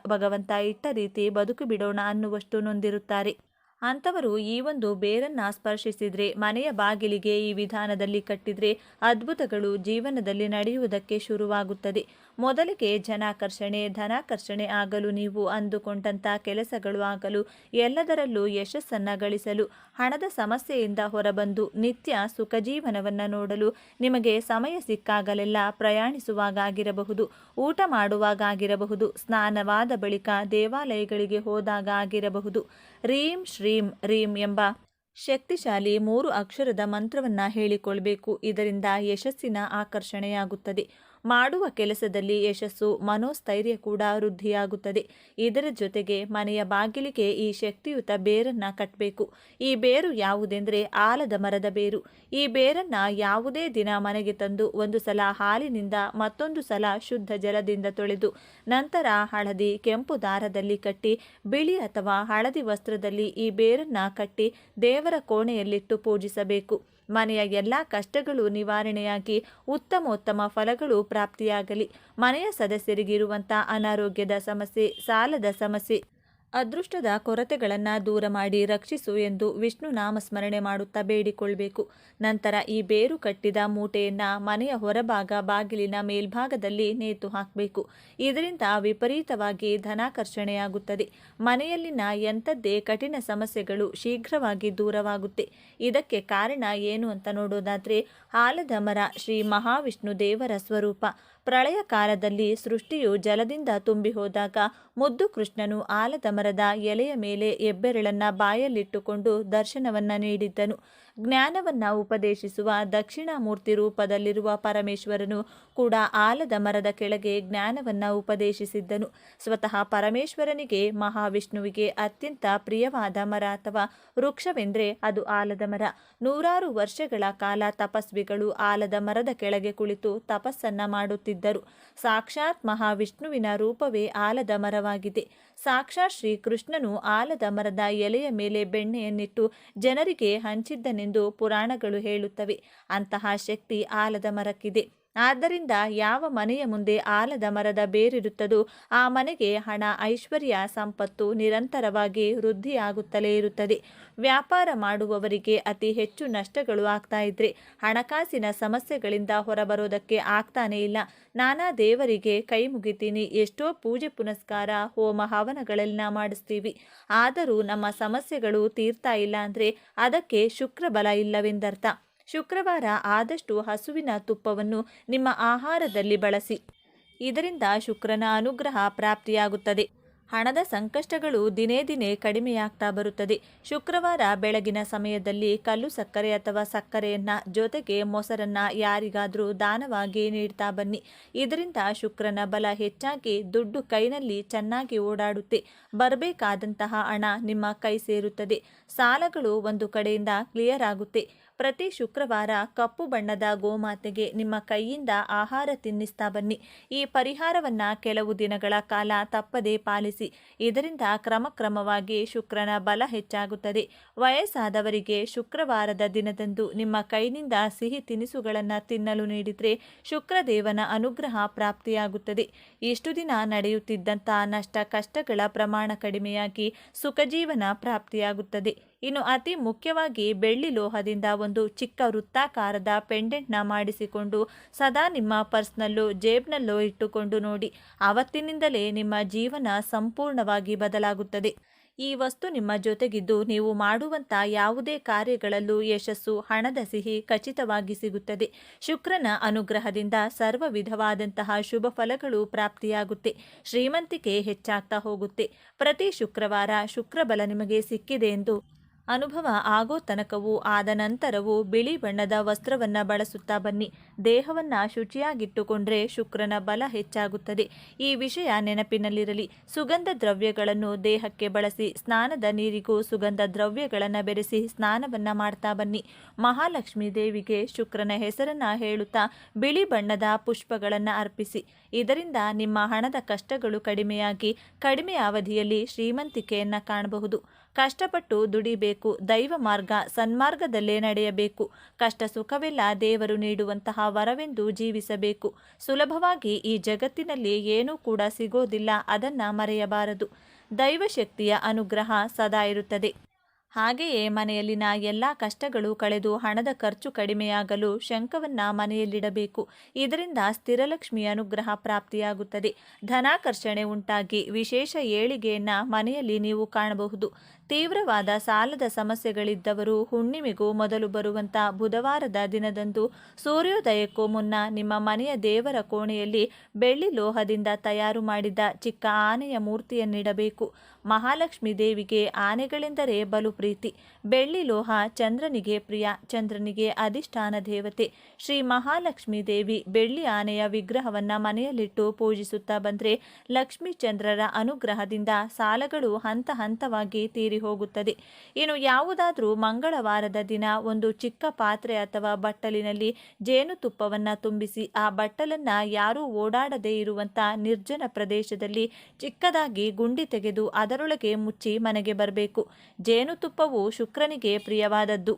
ಭಗವಂತ ಇಟ್ಟ ರೀತಿ ಬದುಕು ಬಿಡೋಣ ಅನ್ನುವಷ್ಟು ನೊಂದಿರುತ್ತಾರೆ. ಅಂಥವರು ಈ ಒಂದು ಬೇರನ್ನು ಸ್ಪರ್ಶಿಸಿದರೆ, ಮನೆಯ ಬಾಗಿಲಿಗೆ ಈ ವಿಧಾನದಲ್ಲಿ ಕಟ್ಟಿದರೆ ಅದ್ಭುತಗಳು ಜೀವನದಲ್ಲಿ ನಡೆಯುವುದಕ್ಕೆ ಶುರುವಾಗುತ್ತದೆ. ಮೊದಲಿಗೆ ಜನಾಕರ್ಷಣೆ, ಧನಾಕರ್ಷಣೆ ಆಗಲು, ನೀವು ಅಂದುಕೊಂಡಂಥ ಕೆಲಸಗಳು ಆಗಲು, ಎಲ್ಲದರಲ್ಲೂ ಯಶಸ್ಸನ್ನು ಗಳಿಸಲು, ಹಣದ ಸಮಸ್ಯೆಯಿಂದ ಹೊರಬಂದು ನಿತ್ಯ ಸುಖಜೀವನವನ್ನು ನೋಡಲು ನಿಮಗೆ ಸಮಯ ಸಿಕ್ಕಾಗಲೆಲ್ಲ ಪ್ರಯಾಣಿಸುವಾಗಾಗಿರಬಹುದು, ಊಟ ಮಾಡುವಾಗಾಗಿರಬಹುದು, ಸ್ನಾನವಾದ ಬಳಿಕ ದೇವಾಲಯಗಳಿಗೆ ಹೋದಾಗ ಆಗಿರಬಹುದು. ರೀಂ ಶ್ರೀಂ ರೀಂ ಎಂಬ ಶಕ್ತಿಶಾಲಿ 3 ಅಕ್ಷರದ ಮಂತ್ರವನ್ನು ಹೇಳಿಕೊಳ್ಬೇಕು. ಇದರಿಂದ ಯಶಸ್ಸಿನ ಆಕರ್ಷಣೆಯಾಗುತ್ತದೆ. ಮಾಡುವ ಕೆಲಸದಲ್ಲಿ ಯಶಸ್ಸು, ಮನೋಸ್ಥೈರ್ಯ ಕೂಡ ವೃದ್ಧಿಯಾಗುತ್ತದೆ. ಇದರ ಜೊತೆಗೆ ಮನೆಯ ಬಾಗಿಲಿಗೆ ಈ ಶಕ್ತಿಯುತ ಬೇರನ್ನು ಕಟ್ಟಬೇಕು. ಈ ಬೇರು ಯಾವುದೆಂದರೆ ಆಲದ ಮರದ ಬೇರು. ಈ ಬೇರನ್ನು ಯಾವುದೇ ದಿನ ಮನೆಗೆ ತಂದು ಒಂದು ಸಲ ಹಾಲಿನಿಂದ, ಮತ್ತೊಂದು ಸಲ ಶುದ್ಧ ಜಲದಿಂದ ತೊಳೆದು, ನಂತರ ಹಳದಿ, ಕೆಂಪು ದಾರದಲ್ಲಿ ಕಟ್ಟಿ, ಬಿಳಿ ಅಥವಾ ಹಳದಿ ವಸ್ತ್ರದಲ್ಲಿ ಈ ಬೇರನ್ನು ಕಟ್ಟಿ ದೇವರ ಕೋಣೆಯಲ್ಲಿಟ್ಟು ಪೂಜಿಸಬೇಕು. ಮನೆಯ ಎಲ್ಲ ಕಷ್ಟಗಳು ನಿವಾರಣೆಯಾಗಿ ಉತ್ತಮೋತ್ತಮ ಫಲಗಳು ಪ್ರಾಪ್ತಿಯಾಗಲಿ. ಮನೆಯ ಸದಸ್ಯರಿಗಿರುವಂಥ ಅನಾರೋಗ್ಯದ ಸಮಸ್ಯೆ, ಸಾಲದ ಸಮಸ್ಯೆ, ಅದೃಷ್ಟದ ಕೊರತೆಗಳನ್ನು ದೂರ ಮಾಡಿ ರಕ್ಷಿಸು ಎಂದು ವಿಷ್ಣು ನಾಮಸ್ಮರಣೆ ಮಾಡುತ್ತಾ ಬೇಡಿಕೊಳ್ಬೇಕು. ನಂತರ ಈ ಬೇರು ಕಟ್ಟಿದ ಮೂಟೆಯನ್ನು ಮನೆಯ ಹೊರಭಾಗ ಬಾಗಿಲಿನ ಮೇಲ್ಭಾಗದಲ್ಲಿ ನೇತು ಹಾಕಬೇಕು. ಇದರಿಂದ ವಿಪರೀತವಾಗಿ ಧನಾಕರ್ಷಣೆಯಾಗುತ್ತದೆ. ಮನೆಯಲ್ಲಿನ ಎಂಥದ್ದೇ ಕಠಿಣ ಸಮಸ್ಯೆಗಳು ಶೀಘ್ರವಾಗಿ ದೂರವಾಗುತ್ತೆ. ಇದಕ್ಕೆ ಕಾರಣ ಏನು ಅಂತ ನೋಡೋದಾದರೆ, ಆಲದ ಮರ ಶ್ರೀ ಮಹಾವಿಷ್ಣು ದೇವರ ಸ್ವರೂಪ. ಪ್ರಳಯ ಕಾಲದಲ್ಲಿ ಸೃಷ್ಟಿಯು ಜಲದಿಂದ ತುಂಬಿ ಹೋದಾಗ ಮುದ್ದು ಕೃಷ್ಣನು ಆಲದ ಮರದ ಎಲೆಯ ಮೇಲೆ ಹೆಬ್ಬೆರಳನ್ನ ಬಾಯಲ್ಲಿಟ್ಟುಕೊಂಡು ದರ್ಶನವನ್ನ ನೀಡಿದ್ದನು. ಜ್ಞಾನವನ್ನ ಉಪದೇಶಿಸುವ ದಕ್ಷಿಣಾಮೂರ್ತಿ ರೂಪದಲ್ಲಿರುವ ಪರಮೇಶ್ವರನು ಕೂಡ ಆಲದ ಮರದ ಕೆಳಗೆ ಜ್ಞಾನವನ್ನ ಉಪದೇಶಿಸಿದ್ದನು. ಸ್ವತಃ ಪರಮೇಶ್ವರನಿಗೆ ಮಹಾವಿಷ್ಣುವಿಗೆ ಅತ್ಯಂತ ಪ್ರಿಯವಾದ ಮರ ಅಥವಾ ವೃಕ್ಷವೆಂದರೆ ಅದು ಆಲದ ಮರ. ನೂರಾರು ವರ್ಷಗಳ ಕಾಲ ತಪಸ್ವಿಗಳು ಆಲದ ಮರದ ಕೆಳಗೆ ಕುಳಿತು ತಪಸ್ಸನ್ನ ಮಾಡುತ್ತಿದ್ದರು. ಸಾಕ್ಷಾತ್ ಮಹಾವಿಷ್ಣುವಿನ ರೂಪವೇ ಆಲದ ಮರವಾಗಿದೆ. ಸಾಕ್ಷಾತ್ ಶ್ರೀ ಕೃಷ್ಣನು ಆಲದ ಮರದ ಎಲೆಯ ಮೇಲೆ ಬೆಣ್ಣೆಯನ್ನಿಟ್ಟು ಜನರಿಗೆ ಹಂಚಿದ್ದನೆಂದು ಪುರಾಣಗಳು ಹೇಳುತ್ತವೆ. ಅಂತಹ ಶಕ್ತಿ ಆಲದ ಮರಕ್ಕಿದೆ. ಆದ್ದರಿಂದ ಯಾವ ಮನೆಯ ಮುಂದೆ ಆಲದ ಮರದ ಬೇರಿರುತ್ತದೋ ಆ ಮನೆಗೆ ಹಣ, ಐಶ್ವರ್ಯ, ಸಂಪತ್ತು ನಿರಂತರವಾಗಿ ವೃದ್ಧಿಯಾಗುತ್ತಲೇ ಇರುತ್ತದೆ. ವ್ಯಾಪಾರ ಮಾಡುವವರಿಗೆ ಅತಿ ಹೆಚ್ಚು ನಷ್ಟಗಳು ಆಗ್ತಾ ಇದ್ರೆ ಹಣಕಾಸಿನ ಸಮಸ್ಯೆಗಳಿಂದ ಹೊರಬರೋದಕ್ಕೆ ಆಗ್ತಾನೇ ಇಲ್ಲ. ನಾನಾ ದೇವರಿಗೆ ಕೈ ಮುಗಿತೀನಿ, ಎಷ್ಟೋ ಪೂಜೆ ಪುನಸ್ಕಾರ, ಹೋಮ ಹವನಗಳೆಲ್ಲ ಮಾಡಿಸ್ತೀವಿ. ಆದರೂ ನಮ್ಮ ಸಮಸ್ಯೆಗಳು ತೀರ್ತಾ ಇಲ್ಲ ಅಂದರೆ ಅದಕ್ಕೆ ಶುಕ್ರ ಬಲ ಇಲ್ಲವೆಂದರ್ಥ. ಶುಕ್ರವಾರ ಆದಷ್ಟು ಹಸುವಿನ ತುಪ್ಪವನ್ನು ನಿಮ್ಮ ಆಹಾರದಲ್ಲಿ ಬಳಸಿ. ಇದರಿಂದ ಶುಕ್ರನ ಅನುಗ್ರಹ ಪ್ರಾಪ್ತಿಯಾಗುತ್ತದೆ. ಹಣದ ಸಂಕಷ್ಟಗಳು ದಿನೇ ದಿನೇ ಕಡಿಮೆಯಾಗ್ತಾ ಬರುತ್ತದೆ. ಶುಕ್ರವಾರ ಬೆಳಗಿನ ಸಮಯದಲ್ಲಿ ಕಲ್ಲು ಸಕ್ಕರೆ ಅಥವಾ ಸಕ್ಕರೆಯನ್ನ ಜೊತೆಗೆ ಮೊಸರನ್ನ ಯಾರಿಗಾದರೂ ದಾನವಾಗಿ ನೀಡ್ತಾ ಬನ್ನಿ. ಇದರಿಂದ ಶುಕ್ರನ ಬಲ ಹೆಚ್ಚಾಗಿ ದುಡ್ಡು ಕೈನಲ್ಲಿ ಚೆನ್ನಾಗಿ ಓಡಾಡುತ್ತೆ. ಬರಬೇಕಾದಂತಹ ಹಣ ನಿಮ್ಮ ಕೈ ಸೇರುತ್ತದೆ. ಸಾಲಗಳು ಒಂದು ಕಡೆಯಿಂದ ಕ್ಲಿಯರ್ ಆಗುತ್ತೆ. ಪ್ರತಿ ಶುಕ್ರವಾರ ಕಪ್ಪು ಬಣ್ಣದ ಗೋಮಾತೆಗೆ ನಿಮ್ಮ ಕೈಯಿಂದ ಆಹಾರ ತಿನ್ನಿಸ್ತಾ ಬನ್ನಿ. ಈ ಪರಿಹಾರವನ್ನ ಕೆಲವು ದಿನಗಳ ಕಾಲ ತಪ್ಪದೇ ಪಾಲಿಸಿ. ಇದರಿಂದ ಕ್ರಮಕ್ರಮವಾಗಿ ಶುಕ್ರನ ಬಲ ಹೆಚ್ಚಾಗುತ್ತದೆ. ವಯಸ್ಸಾದವರಿಗೆ ಶುಕ್ರವಾರದ ದಿನದಂದು ನಿಮ್ಮ ಕೈನಿಂದ ಸಿಹಿ ತಿನಿಸುಗಳನ್ನು ತಿನ್ನಲು ನೀಡಿದರೆ ಶುಕ್ರದೇವನ ಅನುಗ್ರಹ ಪ್ರಾಪ್ತಿಯಾಗುತ್ತದೆ. ಇಷ್ಟು ದಿನ ನಡೆಯುತ್ತಿದ್ದಂಥ ನಷ್ಟ ಕಷ್ಟಗಳ ಪ್ರಮಾಣ ಕಡಿಮೆಯಾಗಿ ಸುಖಜೀವನ ಪ್ರಾಪ್ತಿಯಾಗುತ್ತದೆ. ಇನ್ನು ಅತಿ ಮುಖ್ಯವಾಗಿ ಬೆಳ್ಳಿ ಲೋಹದಿಂದ ಒಂದು ಚಿಕ್ಕ ವೃತ್ತಾಕಾರದ ಪೆಂಡೆಂಟ್ನ ಮಾಡಿಸಿಕೊಂಡು ಸದಾ ನಿಮ್ಮ ಪರ್ಸ್ನಲ್ಲೋ ಜೇಬ್ನಲ್ಲೋ ಇಟ್ಟುಕೊಂಡು ನೋಡಿ. ಆವತ್ತಿನಿಂದಲೇ ನಿಮ್ಮ ಜೀವನ ಸಂಪೂರ್ಣವಾಗಿ ಬದಲಾಗುತ್ತದೆ. ಈ ವಸ್ತು ನಿಮ್ಮ ಜೊತೆಗಿದ್ದು ನೀವು ಮಾಡುವಂಥ ಯಾವುದೇ ಕಾರ್ಯಗಳಲ್ಲೂ ಯಶಸ್ಸು, ಹಣದ ಸಿಹಿ ಖಚಿತವಾಗಿ ಸಿಗುತ್ತದೆ. ಶುಕ್ರನ ಅನುಗ್ರಹದಿಂದ ಸರ್ವ ವಿಧವಾದಂತಹ ಶುಭ ಫಲಗಳು ಪ್ರಾಪ್ತಿಯಾಗುತ್ತೆ. ಶ್ರೀಮಂತಿಕೆ ಹೆಚ್ಚಾಗ್ತಾ ಹೋಗುತ್ತೆ. ಪ್ರತಿ ಶುಕ್ರವಾರ ಶುಕ್ರಬಲ ನಿಮಗೆ ಸಿಕ್ಕಿದೆ ಎಂದು ಅನುಭವ ಆಗೋ ತನಕವೂ ಆದ ನಂತರವೂ ಬಿಳಿ ಬಣ್ಣದ ವಸ್ತ್ರವನ್ನು ಬಳಸುತ್ತಾ ಬನ್ನಿ. ದೇಹವನ್ನು ಶುಚಿಯಾಗಿಟ್ಟುಕೊಂಡ್ರೆ ಶುಕ್ರನ ಬಲ ಹೆಚ್ಚಾಗುತ್ತದೆ. ಈ ವಿಷಯ ನೆನಪಿನಲ್ಲಿರಲಿ. ಸುಗಂಧ ದ್ರವ್ಯಗಳನ್ನು ದೇಹಕ್ಕೆ ಬಳಸಿ. ಸ್ನಾನದ ನೀರಿಗೂ ಸುಗಂಧ ದ್ರವ್ಯಗಳನ್ನು ಬೆರೆಸಿ ಸ್ನಾನವನ್ನು ಮಾಡ್ತಾ ಬನ್ನಿ. ಮಹಾಲಕ್ಷ್ಮೀ ದೇವಿಗೆ ಶುಕ್ರನ ಹೆಸರನ್ನು ಹೇಳುತ್ತಾ ಬಿಳಿ ಬಣ್ಣದ ಪುಷ್ಪಗಳನ್ನು ಅರ್ಪಿಸಿ. ಇದರಿಂದ ನಿಮ್ಮ ಹಣದ ಕಷ್ಟಗಳು ಕಡಿಮೆಯಾಗಿ ಕಡಿಮೆ ಅವಧಿಯಲ್ಲಿ ಶ್ರೀಮಂತಿಕೆಯನ್ನು ಕಾಣಬಹುದು. ಕಷ್ಟಪಟ್ಟು ದುಡಿಬೇಕು. ದೈವ ಮಾರ್ಗ ಸನ್ಮಾರ್ಗದಲ್ಲೇ ನಡೆಯಬೇಕು. ಕಷ್ಟ ಸುಖವೆಲ್ಲ ದೇವರು ನೀಡುವಂತಹ ವರವೆಂದು ಜೀವಿಸಬೇಕು. ಸುಲಭವಾಗಿ ಈ ಜಗತ್ತಿನಲ್ಲಿ ಏನೂ ಕೂಡ ಸಿಗೋದಿಲ್ಲ. ಅದನ್ನು ಮರೆಯಬಾರದು. ದೈವಶಕ್ತಿಯ ಅನುಗ್ರಹ ಸದಾ ಇರುತ್ತದೆ. ಹಾಗೆಯೇ ಮನೆಯಲ್ಲಿನ ಎಲ್ಲ ಕಷ್ಟಗಳು ಕಳೆದು ಹಣದ ಖರ್ಚು ಕಡಿಮೆಯಾಗಲು ಶಂಖವನ್ನು ಮನೆಯಲ್ಲಿಡಬೇಕು. ಇದರಿಂದ ಸ್ಥಿರಲಕ್ಷ್ಮಿಯ ಅನುಗ್ರಹ ಪ್ರಾಪ್ತಿಯಾಗುತ್ತದೆ. ಧನಾಕರ್ಷಣೆ ಉಂಟಾಗಿ ವಿಶೇಷ ಏಳಿಗೆಯನ್ನು ಮನೆಯಲ್ಲಿ ನೀವು ಕಾಣಬಹುದು. ತೀವ್ರವಾದ ಸಾಲದ ಸಮಸ್ಯೆಗಳಿದ್ದವರು ಹುಣ್ಣಿಮೆಗೂ ಮೊದಲು ಬರುವಂಥ ಬುಧವಾರದ ದಿನದಂದು ಸೂರ್ಯೋದಯಕ್ಕೂ ಮುನ್ನ ನಿಮ್ಮ ಮನೆಯ ದೇವರ ಕೋಣೆಯಲ್ಲಿ ಬೆಳ್ಳಿ ಲೋಹದಿಂದ ತಯಾರು ಮಾಡಿದ ಚಿಕ್ಕ ಆನೆಯ ಮೂರ್ತಿಯನ್ನಿಡಬೇಕು. ಮಹಾಲಕ್ಷ್ಮೀ ದೇವಿಗೆ ಆನೆಗಳೆಂದರೆ ಬಲು ಪ್ರೀತಿ. ಬೆಳ್ಳಿ ಲೋಹ ಚಂದ್ರನಿಗೆ ಪ್ರಿಯ. ಚಂದ್ರನಿಗೆ ಅಧಿಷ್ಠಾನ ದೇವತೆ. ಶ್ರೀ ಮಹಾಲಕ್ಷ್ಮೀ ದೇವಿ ಬೆಳ್ಳಿ ಆನೆಯ ವಿಗ್ರಹವನ್ನು ಮನೆಯಲ್ಲಿಟ್ಟು ಪೂಜಿಸುತ್ತಾ ಬಂದರೆ ಲಕ್ಷ್ಮೀ ಚಂದ್ರರ ಅನುಗ್ರಹದಿಂದ ಸಾಲಗಳು ಹಂತ ಹಂತವಾಗಿ ತೀರಿ ಹೋಗುತ್ತದೆ. ಇನ್ನು ಯಾವುದಾದ್ರೂ ಮಂಗಳವಾರದ ದಿನ ಒಂದು ಚಿಕ್ಕ ಪಾತ್ರೆ ಅಥವಾ ಬಟ್ಟಲಿನಲ್ಲಿ ಜೇನುತುಪ್ಪವನ್ನು ತುಂಬಿಸಿ ಆ ಬಟ್ಟಲನ್ನು ಯಾರೂ ಓಡಾಡದೇ ಇರುವಂಥ ನಿರ್ಜನ ಪ್ರದೇಶದಲ್ಲಿ ಚಿಕ್ಕದಾಗಿ ಗುಂಡಿ ತೆಗೆದು ಅದರೊಳಗೆ ಮುಚ್ಚಿ ಮನೆಗೆ ಬರಬೇಕು. ಜೇನುತುಪ್ಪವು ಶುಕ್ರನಿಗೆ ಪ್ರಿಯವಾದದ್ದು.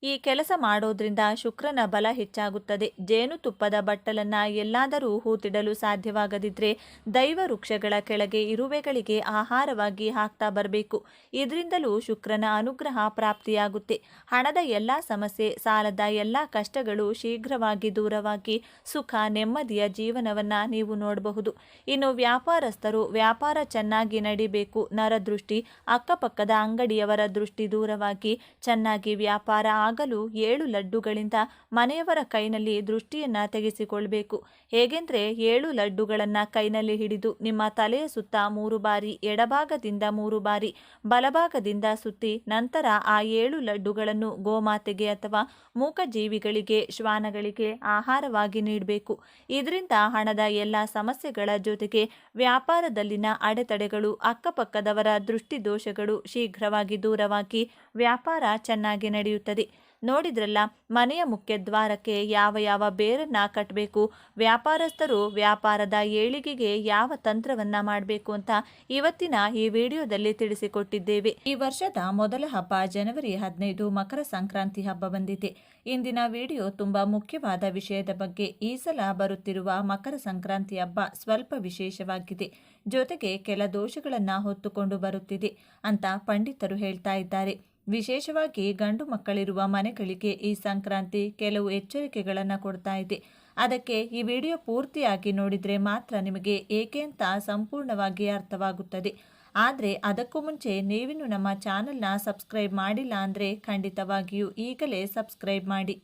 ಈ ಕೆಲಸ ಮಾಡೋದ್ರಿಂದ ಶುಕ್ರನ ಬಲ ಹೆಚ್ಚಾಗುತ್ತದೆ. ಜೇನುತುಪ್ಪದ ಬಟ್ಟಲನ್ನ ಎಲ್ಲಾದರೂ ಹೂತಿಡಲು ಸಾಧ್ಯವಾಗದಿದ್ರೆ ದೈವ ವೃಕ್ಷಗಳ ಕೆಳಗೆ ಇರುವೆಗಳಿಗೆ ಆಹಾರವಾಗಿ ಹಾಕ್ತಾ ಬರಬೇಕು. ಇದರಿಂದಲೂ ಶುಕ್ರನ ಅನುಗ್ರಹ ಪ್ರಾಪ್ತಿಯಾಗುತ್ತೆ. ಹಣದ ಎಲ್ಲ ಸಮಸ್ಯೆ, ಸಾಲದ ಎಲ್ಲ ಕಷ್ಟಗಳು ಶೀಘ್ರವಾಗಿ ದೂರವಾಗಿ ಸುಖ ನೆಮ್ಮದಿಯ ಜೀವನವನ್ನ ನೀವು ನೋಡಬಹುದು. ಇನ್ನು ವ್ಯಾಪಾರಸ್ಥರು ವ್ಯಾಪಾರ ಚೆನ್ನಾಗಿ ನಡಿಬೇಕು. ನರದೃಷ್ಟಿ, ಅಕ್ಕಪಕ್ಕದ ಅಂಗಡಿಯವರ ದೃಷ್ಟಿ ದೂರವಾಗಿ ಚೆನ್ನಾಗಿ ವ್ಯಾಪಾರ ಆಗಲು 7 ಲಡ್ಡುಗಳಿಂದ ಮನೆಯವರ ಕೈನಲ್ಲಿ ದೃಷ್ಟಿಯನ್ನ ತೆಗೆಸಿಕೊಳ್ಬೇಕು. ಹೇಗೆಂದ್ರೆ 7 ಲಡ್ಡುಗಳನ್ನ ಕೈನಲ್ಲಿ ಹಿಡಿದು ನಿಮ್ಮ ತಲೆಯ ಸುತ್ತ 3 ಬಾರಿ, ಎಡಭಾಗದಿಂದ 3 ಬಾರಿ, ಬಲಭಾಗದಿಂದ ಸುತ್ತಿ ನಂತರ ಆ 7 ಲಡ್ಡುಗಳನ್ನು ಗೋಮಾತೆಗೆ ಅಥವಾ ಮೂಕಜೀವಿಗಳಿಗೆ, ಶ್ವಾನಗಳಿಗೆ ಆಹಾರವಾಗಿ ನೀಡಬೇಕು. ಇದರಿಂದ ಹಣದ ಎಲ್ಲ ಸಮಸ್ಯೆಗಳ ಜೊತೆಗೆ ವ್ಯಾಪಾರದಲ್ಲಿನ ಅಡೆತಡೆಗಳು, ಅಕ್ಕಪಕ್ಕದವರ ದೃಷ್ಟಿ ದೋಷಗಳು ಶೀಘ್ರವಾಗಿ ದೂರವಾಗಿ ವ್ಯಾಪಾರ ಚೆನ್ನಾಗಿ ನಡೆಯುತ್ತದೆ. ನೋಡಿದ್ರಲ್ಲ, ಮನೆಯ ಮುಖ್ಯ ದ್ವಾರಕ್ಕೆ ಯಾವ ಯಾವ ಬೇರನ್ನ ಕಟ್ಟಬೇಕು, ವ್ಯಾಪಾರಸ್ಥರು ವ್ಯಾಪಾರದ ಏಳಿಗೆಗೆ ಯಾವ ತಂತ್ರವನ್ನ ಮಾಡಬೇಕು ಅಂತ ಇವತ್ತಿನ ಈ ವಿಡಿಯೋದಲ್ಲಿ ತಿಳಿಸಿಕೊಟ್ಟಿದ್ದೇವೆ. ಈ ವರ್ಷದ ಮೊದಲ ಹಬ್ಬ ಜನವರಿ 15 ಮಕರ ಸಂಕ್ರಾಂತಿ ಹಬ್ಬ ಬಂದಿದೆ. ಇಂದಿನ ವಿಡಿಯೋ ತುಂಬಾ ಮುಖ್ಯವಾದ ವಿಷಯದ ಬಗ್ಗೆ. ಈ ಸಲ ಬರುತ್ತಿರುವ ಮಕರ ಸಂಕ್ರಾಂತಿ ಹಬ್ಬ ಸ್ವಲ್ಪ ವಿಶೇಷವಾಗಿದೆ, ಜೊತೆಗೆ ಕೆಲ ದೋಷಗಳನ್ನ ಹೊತ್ತುಕೊಂಡು ಬರುತ್ತಿದೆ ಅಂತ ಪಂಡಿತರು ಹೇಳ್ತಾ ಇದ್ದಾರೆ. ವಿಶೇಷವಾಗಿ ಗಂಡು ಮಕ್ಕಳಿರುವ ಮನೆಗಳಿಗೆ ಈ ಸಂಕ್ರಾಂತಿ ಕೆಲವು ಎಚ್ಚರಿಕೆಗಳನ್ನು ಕೊಡ್ತಾ ಇದೆ. ಅದಕ್ಕೆ ಈ ವಿಡಿಯೋ ಪೂರ್ತಿಯಾಗಿ ನೋಡಿದರೆ ಮಾತ್ರ ನಿಮಗೆ ಏಕೆ ಅಂತ ಸಂಪೂರ್ಣವಾಗಿ ಅರ್ಥವಾಗುತ್ತದೆ. ಆದರೆ ಅದಕ್ಕೂ ಮುಂಚೆ ನೀವಿನ್ನು ನಮ್ಮ ಚಾನಲ್ನ ಸಬ್ಸ್ಕ್ರೈಬ್ ಮಾಡಿಲ್ಲ ಅಂದರೆ ಖಂಡಿತವಾಗಿಯೂ ಈಗಲೇ ಸಬ್ಸ್ಕ್ರೈಬ್ ಮಾಡಿ.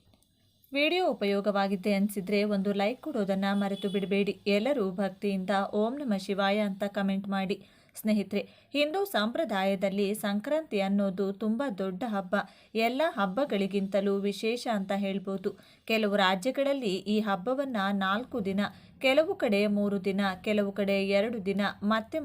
ವಿಡಿಯೋ ಉಪಯೋಗವಾಗಿದೆ ಅನಿಸಿದರೆ ಒಂದು ಲೈಕ್ ಕೊಡೋದನ್ನು ಮರೆತು ಬಿಡಬೇಡಿ. ಎಲ್ಲರೂ ಭಕ್ತಿಯಿಂದ ಓಂ ನಮಃ ಶಿವಾಯ ಅಂತ ಕಮೆಂಟ್ ಮಾಡಿ. ಸ್ನೇಹಿತರೆ, ಹಿಂದೂ ಸಂಪ್ರದಾಯದಲ್ಲಿ ಸಂಕ್ರಾಂತಿ ಅನ್ನೋದು ತುಂಬ ದೊಡ್ಡ ಹಬ್ಬ. ಎಲ್ಲ ಹಬ್ಬಗಳಿಗಿಂತಲೂ ವಿಶೇಷ ಅಂತ ಹೇಳ್ಬೋದು. ಕೆಲವು ರಾಜ್ಯಗಳಲ್ಲಿ ಈ ಹಬ್ಬವನ್ನು 4 ದಿನ, ಕೆಲವು ಕಡೆ 3 ದಿನ, ಕೆಲವು ಕಡೆ 2 ದಿನ,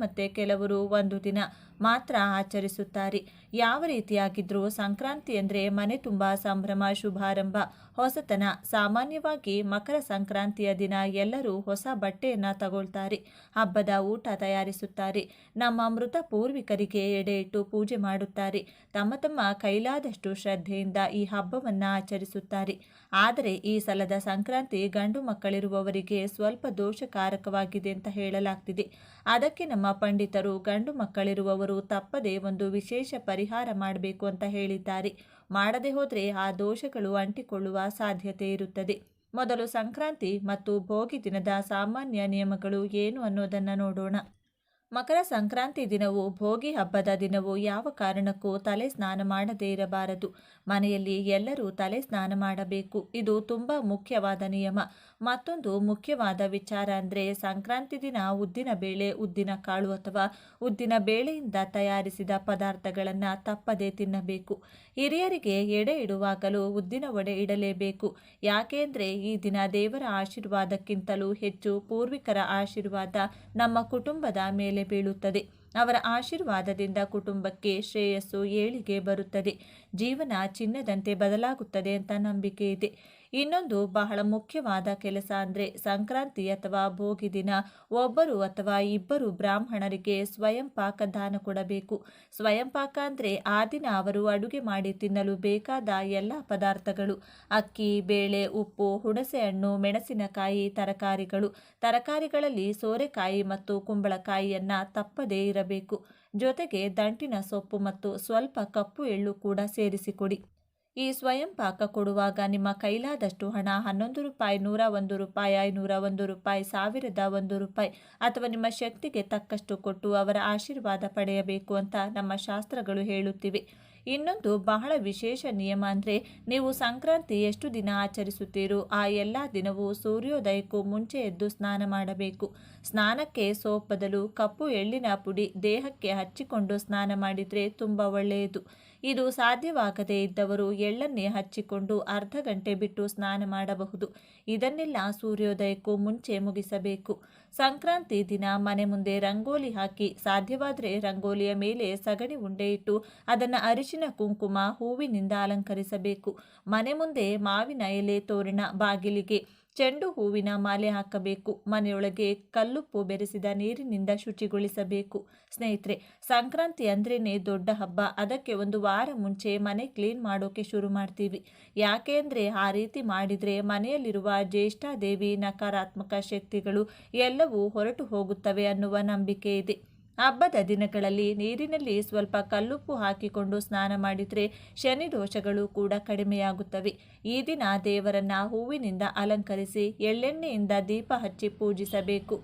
ಮತ್ತೆ ಕೆಲವರು 1 ದಿನ ಮಾತ್ರ ಆಚರಿಸುತ್ತಾರೆ. ಯಾವ ರೀತಿಯಾಗಿದ್ರೂ ಸಂಕ್ರಾಂತಿ ಅಂದರೆ ಮನೆ ತುಂಬ ಸಂಭ್ರಮ, ಶುಭಾರಂಭ, ಹೊಸತನ. ಸಾಮಾನ್ಯವಾಗಿ ಮಕರ ಸಂಕ್ರಾಂತಿಯ ದಿನ ಎಲ್ಲರೂ ಹೊಸ ಬಟ್ಟೆಯನ್ನು ತಗೊಳ್ತಾರೆ, ಹಬ್ಬದ ಊಟ ತಯಾರಿಸುತ್ತಾರೆ, ನಮ್ಮ ಮೃತ ಪೂರ್ವಿಕರಿಗೆ ಎಡೆ ಇಟ್ಟು ಪೂಜೆ ಮಾಡುತ್ತಾರೆ, ತಮ್ಮ ಕೈಲಾದಷ್ಟು ಶ್ರದ್ಧೆಯಿಂದ ಈ ಹಬ್ಬವನ್ನು ಆಚರಿಸುತ್ತಾರೆ. ಆದರೆ ಈ ಸಲದ ಸಂಕ್ರಾಂತಿ ಗಂಡು ಮಕ್ಕಳಿರುವವರಿಗೆ ಸ್ವಲ್ಪ ದೋಷಕಾರಕವಾಗಿದೆ ಅಂತ ಹೇಳಲಾಗ್ತಿದೆ. ಅದಕ್ಕೆ ನಮ್ಮ ಪಂಡಿತರು ಗಂಡು ಮಕ್ಕಳಿರುವವರು ತಪ್ಪದೆ ಒಂದು ವಿಶೇಷ ಪರಿಹಾರ ಮಾಡಬೇಕು ಅಂತ ಹೇಳಿದ್ದಾರೆ. ಮಾಡದೆ ಹೋದರೆ ಆ ದೋಷಗಳು ಅಂಟಿಕೊಳ್ಳುವ ಸಾಧ್ಯತೆ ಇರುತ್ತದೆ. ಮೊದಲು ಸಂಕ್ರಾಂತಿ ಮತ್ತು ಭೋಗಿ ದಿನದ ಸಾಮಾನ್ಯ ನಿಯಮಗಳು ಏನು ಅನ್ನೋದನ್ನು ನೋಡೋಣ. ಮಕರ ಸಂಕ್ರಾಂತಿ ದಿನವೂ ಭೋಗಿ ಹಬ್ಬದ ದಿನವೂ ಯಾವ ಕಾರಣಕ್ಕೂ ತಲೆ ಸ್ನಾನ ಮಾಡದೇ ಇರಬಾರದು. ಮನೆಯಲ್ಲಿ ಎಲ್ಲರೂ ತಲೆ ಸ್ನಾನ ಮಾಡಬೇಕು. ಇದು ತುಂಬ ಮುಖ್ಯವಾದ ನಿಯಮ. ಮತ್ತೊಂದು ಮುಖ್ಯವಾದ ವಿಚಾರ ಅಂದರೆ ಸಂಕ್ರಾಂತಿ ದಿನ ಉದ್ದಿನ ಬೇಳೆ, ಉದ್ದಿನ ಕಾಳು ಅಥವಾ ಉದ್ದಿನ ಬೇಳೆಯಿಂದ ತಯಾರಿಸಿದ ಪದಾರ್ಥಗಳನ್ನು ತಪ್ಪದೇ ತಿನ್ನಬೇಕು. ಹಿರಿಯರಿಗೆ ಎಡೆ ಇಡುವಾಗಲೂ ಉದ್ದಿನ ವಡೆ ಇಡಲೇಬೇಕು. ಯಾಕೆಂದರೆ ಈ ದಿನ ದೇವರ ಆಶೀರ್ವಾದಕ್ಕಿಂತಲೂ ಹೆಚ್ಚು ಪೂರ್ವಿಕರ ಆಶೀರ್ವಾದ ನಮ್ಮ ಕುಟುಂಬದ ಮೇಲೆ ಬೀಳುತ್ತದೆ. ಅವರ ಆಶೀರ್ವಾದದಿಂದ ಕುಟುಂಬಕ್ಕೆ ಶ್ರೇಯಸ್ಸು, ಏಳಿಗೆ ಬರುತ್ತದೆ. ಜೀವನ ಚಿನ್ನದಂತೆ ಬದಲಾಗುತ್ತದೆ ಅಂತ ನಂಬಿಕೆ ಇದೆ. ಇನ್ನೊಂದು ಬಹಳ ಮುಖ್ಯವಾದ ಕೆಲಸ ಅಂದರೆ ಸಂಕ್ರಾಂತಿ ಅಥವಾ ಭೋಗಿ ದಿನ ಒಬ್ಬರು ಅಥವಾ ಇಬ್ಬರು ಬ್ರಾಹ್ಮಣರಿಗೆ ಸ್ವಯಂ ಪಾಕ ದಾನ ಕೊಡಬೇಕು. ಸ್ವಯಂ ಪಾಕ ಅಂದರೆ ಆ ದಿನ ಅವರು ಅಡುಗೆ ಮಾಡಿ ತಿನ್ನಲು ಬೇಕಾದ ಎಲ್ಲ ಪದಾರ್ಥಗಳು, ಅಕ್ಕಿ, ಬೇಳೆ, ಉಪ್ಪು, ಹುಣಸೆ ಹಣ್ಣು, ಮೆಣಸಿನಕಾಯಿ, ತರಕಾರಿಗಳಲ್ಲಿ ಸೋರೆಕಾಯಿ ಮತ್ತು ಕುಂಬಳಕಾಯಿಯನ್ನು ತಪ್ಪದೇ ಇರಬೇಕು. ಜೊತೆಗೆ ದಂಟಿನ ಸೊಪ್ಪು ಮತ್ತು ಸ್ವಲ್ಪ ಕಪ್ಪು ಎಳ್ಳು ಕೂಡ ಸೇರಿಸಿಕೊಡಿ. ಈ ಸ್ವಯಂ ಪಾಕ ಕೊಡುವಾಗ ನಿಮ್ಮ ಕೈಲಾದಷ್ಟು ಹಣ 11 ರೂಪಾಯಿ, 101 ರೂಪಾಯಿ, 501 ರೂಪಾಯಿ, 1001 ರೂಪಾಯಿ ಅಥವಾ ನಿಮ್ಮ ಶಕ್ತಿಗೆ ತಕ್ಕಷ್ಟು ಕೊಟ್ಟು ಅವರ ಆಶೀರ್ವಾದ ಪಡೆಯಬೇಕು ಅಂತ ನಮ್ಮ ಶಾಸ್ತ್ರಗಳು ಹೇಳುತ್ತಿವೆ. ಇನ್ನೊಂದು ಬಹಳ ವಿಶೇಷ ನಿಯಮ ಅಂದರೆ ನೀವು ಸಂಕ್ರಾಂತಿ ಎಷ್ಟು ದಿನ ಆಚರಿಸುತ್ತೀರೋ ಆ ಎಲ್ಲ ದಿನವೂ ಸೂರ್ಯೋದಯಕ್ಕೂ ಮುಂಚೆ ಎದ್ದು ಸ್ನಾನ ಮಾಡಬೇಕು. ಸ್ನಾನಕ್ಕೆ ಸೋಪ್ ಬದಲು ಕಪ್ಪು ಎಳ್ಳಿನ ಪುಡಿ ದೇಹಕ್ಕೆ ಹಚ್ಚಿಕೊಂಡು ಸ್ನಾನ ಮಾಡಿದರೆ ತುಂಬ ಒಳ್ಳೆಯದು. ಇದು ಸಾಧ್ಯವಾಗದೇ ಇದ್ದವರು ಎಳ್ಳನ್ನೇ ಹಚ್ಚಿಕೊಂಡು ಅರ್ಧ ಗಂಟೆ ಬಿಟ್ಟು ಸ್ನಾನ ಮಾಡಬಹುದು. ಇದನ್ನೆಲ್ಲ ಸೂರ್ಯೋದಯಕ್ಕೂ ಮುಂಚೆ ಮುಗಿಸಬೇಕು. ಸಂಕ್ರಾಂತಿ ದಿನ ಮನೆ ಮುಂದೆ ರಂಗೋಲಿ ಹಾಕಿ, ಸಾಧ್ಯವಾದರೆ ರಂಗೋಲಿಯ ಮೇಲೆ ಸಗಣಿ ಉಂಡೆ ಇಟ್ಟು ಅದನ್ನು ಅರಿಶಿನ, ಕುಂಕುಮ, ಹೂವಿನಿಂದ ಅಲಂಕರಿಸಬೇಕು. ಮನೆ ಮುಂದೆ ಮಾವಿನ ಎಲೆ ತೋರಣ, ಬಾಗಿಲಿಗೆ ಚೆಂಡು ಹೂವಿನ ಮಾಲೆ ಹಾಕಬೇಕು. ಮನೆಯೊಳಗೆ ಕಲ್ಲುಪ್ಪು ಬೆರೆಸಿದ ನೀರಿನಿಂದ ಶುಚಿಗೊಳಿಸಬೇಕು. ಸ್ನೇಹಿತರೆ, ಸಂಕ್ರಾಂತಿ ಅಂದ್ರೇನೆ ದೊಡ್ಡ ಹಬ್ಬ. ಅದಕ್ಕೆ ಒಂದು ವಾರ ಮುಂಚೆ ಮನೆ ಕ್ಲೀನ್ ಮಾಡೋಕೆ ಶುರು ಮಾಡ್ತೀವಿ. ಯಾಕೆ ಅಂದರೆ ಆ ರೀತಿ ಮಾಡಿದರೆ ಮನೆಯಲ್ಲಿರುವ ಜ್ಯೇಷ್ಠಾದೇವಿ ನಕಾರಾತ್ಮಕ ಶಕ್ತಿಗಳು ಎಲ್ಲವೂ ಹೊರಟು ಹೋಗುತ್ತವೆ ಅನ್ನುವ ನಂಬಿಕೆ ಇದೆ. ಹಬ್ಬದ ದಿನಗಳಲ್ಲಿ ನೀರಿನಲ್ಲಿ ಸ್ವಲ್ಪ ಕಲ್ಲುಪ್ಪು ಹಾಕಿಕೊಂಡು ಸ್ನಾನ ಮಾಡಿದರೆ ಶನಿ ದೋಷಗಳು ಕೂಡ ಕಡಿಮೆಯಾಗುತ್ತವೆ. ಈ ದಿನ ದೇವರನ್ನ ಹೂವಿನಿಂದ ಅಲಂಕರಿಸಿ ಎಳ್ಳೆಣ್ಣೆಯಿಂದ ದೀಪ ಹಚ್ಚಿ ಪೂಜಿಸಬೇಕು.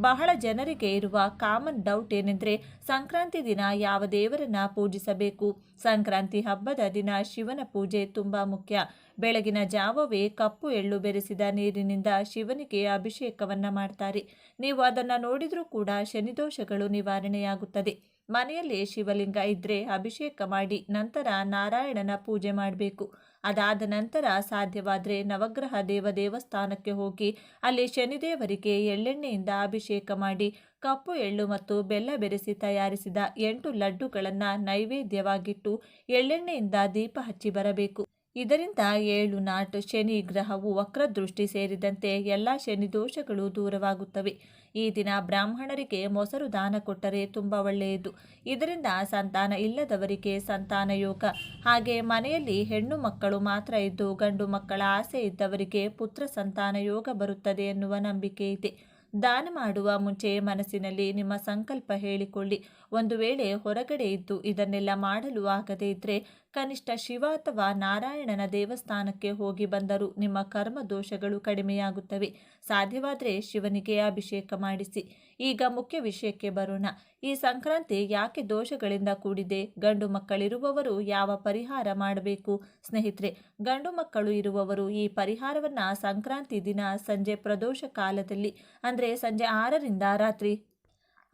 ಬಹಳ ಜನರಿಗೆ ಇರುವ ಕಾಮನ್ ಡೌಟ್ ಏನೆಂದರೆ ಸಂಕ್ರಾಂತಿ ದಿನ ಯಾವ ದೇವರನ್ನ ಪೂಜಿಸಬೇಕು. ಸಂಕ್ರಾಂತಿ ಹಬ್ಬದ ದಿನ ಶಿವನ ಪೂಜೆ ತುಂಬ ಮುಖ್ಯ. ಬೆಳಗಿನ ಜಾವವೇ ಕಪ್ಪು ಎಳ್ಳು ಬೆರೆಸಿದ ನೀರಿನಿಂದ ಶಿವನಿಗೆ ಅಭಿಷೇಕವನ್ನ ಮಾಡ್ತಾರೆ. ನೀವು ಅದನ್ನು ನೋಡಿದ್ರೂ ಕೂಡ ಶನಿದೋಷಗಳು ನಿವಾರಣೆಯಾಗುತ್ತದೆ. ಮನೆಯಲ್ಲಿ ಶಿವಲಿಂಗ ಇದ್ರೆ ಅಭಿಷೇಕ ಮಾಡಿ ನಂತರ ನಾರಾಯಣನ ಪೂಜೆ ಮಾಡಬೇಕು. ಅದಾದ ನಂತರ ಸಾಧ್ಯವಾದರೆ ನವಗ್ರಹ ದೇವಸ್ಥಾನಕ್ಕೆ ಹೋಗಿ ಅಲ್ಲಿ ಶನಿದೇವರಿಗೆ ಎಳ್ಳೆಣ್ಣೆಯಿಂದ ಅಭಿಷೇಕ ಮಾಡಿ ಕಪ್ಪು ಎಳ್ಳು ಮತ್ತು ಬೆಲ್ಲ ಬೆರೆಸಿ ತಯಾರಿಸಿದ 8 ಲಡ್ಡುಗಳನ್ನು ನೈವೇದ್ಯವಾಗಿಟ್ಟು ಎಳ್ಳೆಣ್ಣೆಯಿಂದ ದೀಪ ಹಚ್ಚಿ ಬರಬೇಕು. ಇದರಿಂದ 7 ನಾಟ್ ಶನಿ ಗ್ರಹವು ವಕ್ರದೃಷ್ಟಿ ಸೇರಿದಂತೆ ಎಲ್ಲ ಶನಿ ದೋಷಗಳು ದೂರವಾಗುತ್ತವೆ. ಈ ದಿನ ಬ್ರಾಹ್ಮಣರಿಗೆ ಮೊಸರು ದಾನ ಕೊಟ್ಟರೆ ತುಂಬ ಒಳ್ಳೆಯದು. ಇದರಿಂದ ಸಂತಾನ ಇಲ್ಲದವರಿಗೆ ಸಂತಾನ ಯೋಗ, ಹಾಗೆ ಮನೆಯಲ್ಲಿ ಹೆಣ್ಣು ಮಕ್ಕಳು ಮಾತ್ರ ಇದ್ದು ಗಂಡು ಮಕ್ಕಳ ಆಸೆ ಇದ್ದವರಿಗೆ ಪುತ್ರ ಸಂತಾನ ಯೋಗ ಬರುತ್ತದೆ ಎನ್ನುವ ನಂಬಿಕೆ ಇದೆ. ದಾನ ಮಾಡುವ ಮುಂಚೆ ಮನಸ್ಸಿನಲ್ಲಿ ನಿಮ್ಮ ಸಂಕಲ್ಪ ಹೇಳಿಕೊಳ್ಳಿ. ಒಂದು ವೇಳೆ ಹೊರಗಡೆ ಇದ್ದು ಇದನ್ನೆಲ್ಲ ಮಾಡಲು ಆಗದೇ ಇದ್ದರೆ ಕನಿಷ್ಠ ಶಿವ ಅಥವಾ ನಾರಾಯಣನ ದೇವಸ್ಥಾನಕ್ಕೆ ಹೋಗಿ ಬಂದರೂ ನಿಮ್ಮ ಕರ್ಮ ದೋಷಗಳು ಕಡಿಮೆಯಾಗುತ್ತವೆ. ಸಾಧ್ಯವಾದರೆ ಶಿವನಿಗೆ ಅಭಿಷೇಕ ಮಾಡಿಸಿ. ಈಗ ಮುಖ್ಯ ವಿಷಯಕ್ಕೆ ಬರೋಣ. ಈ ಸಂಕ್ರಾಂತಿ ಯಾಕೆ ದೋಷಗಳಿಂದ ಕೂಡಿದೆ? ಗಂಡು ಮಕ್ಕಳಿರುವವರು ಯಾವ ಪರಿಹಾರ ಮಾಡಬೇಕು? ಸ್ನೇಹಿತರೆ, ಗಂಡು ಮಕ್ಕಳು ಇರುವವರು ಈ ಪರಿಹಾರವನ್ನು ಸಂಕ್ರಾಂತಿ ದಿನ ಸಂಜೆ ಪ್ರದೋಷ ಕಾಲದಲ್ಲಿ ಅಂದರೆ ಸಂಜೆ 6ರಿಂದ ರಾತ್ರಿ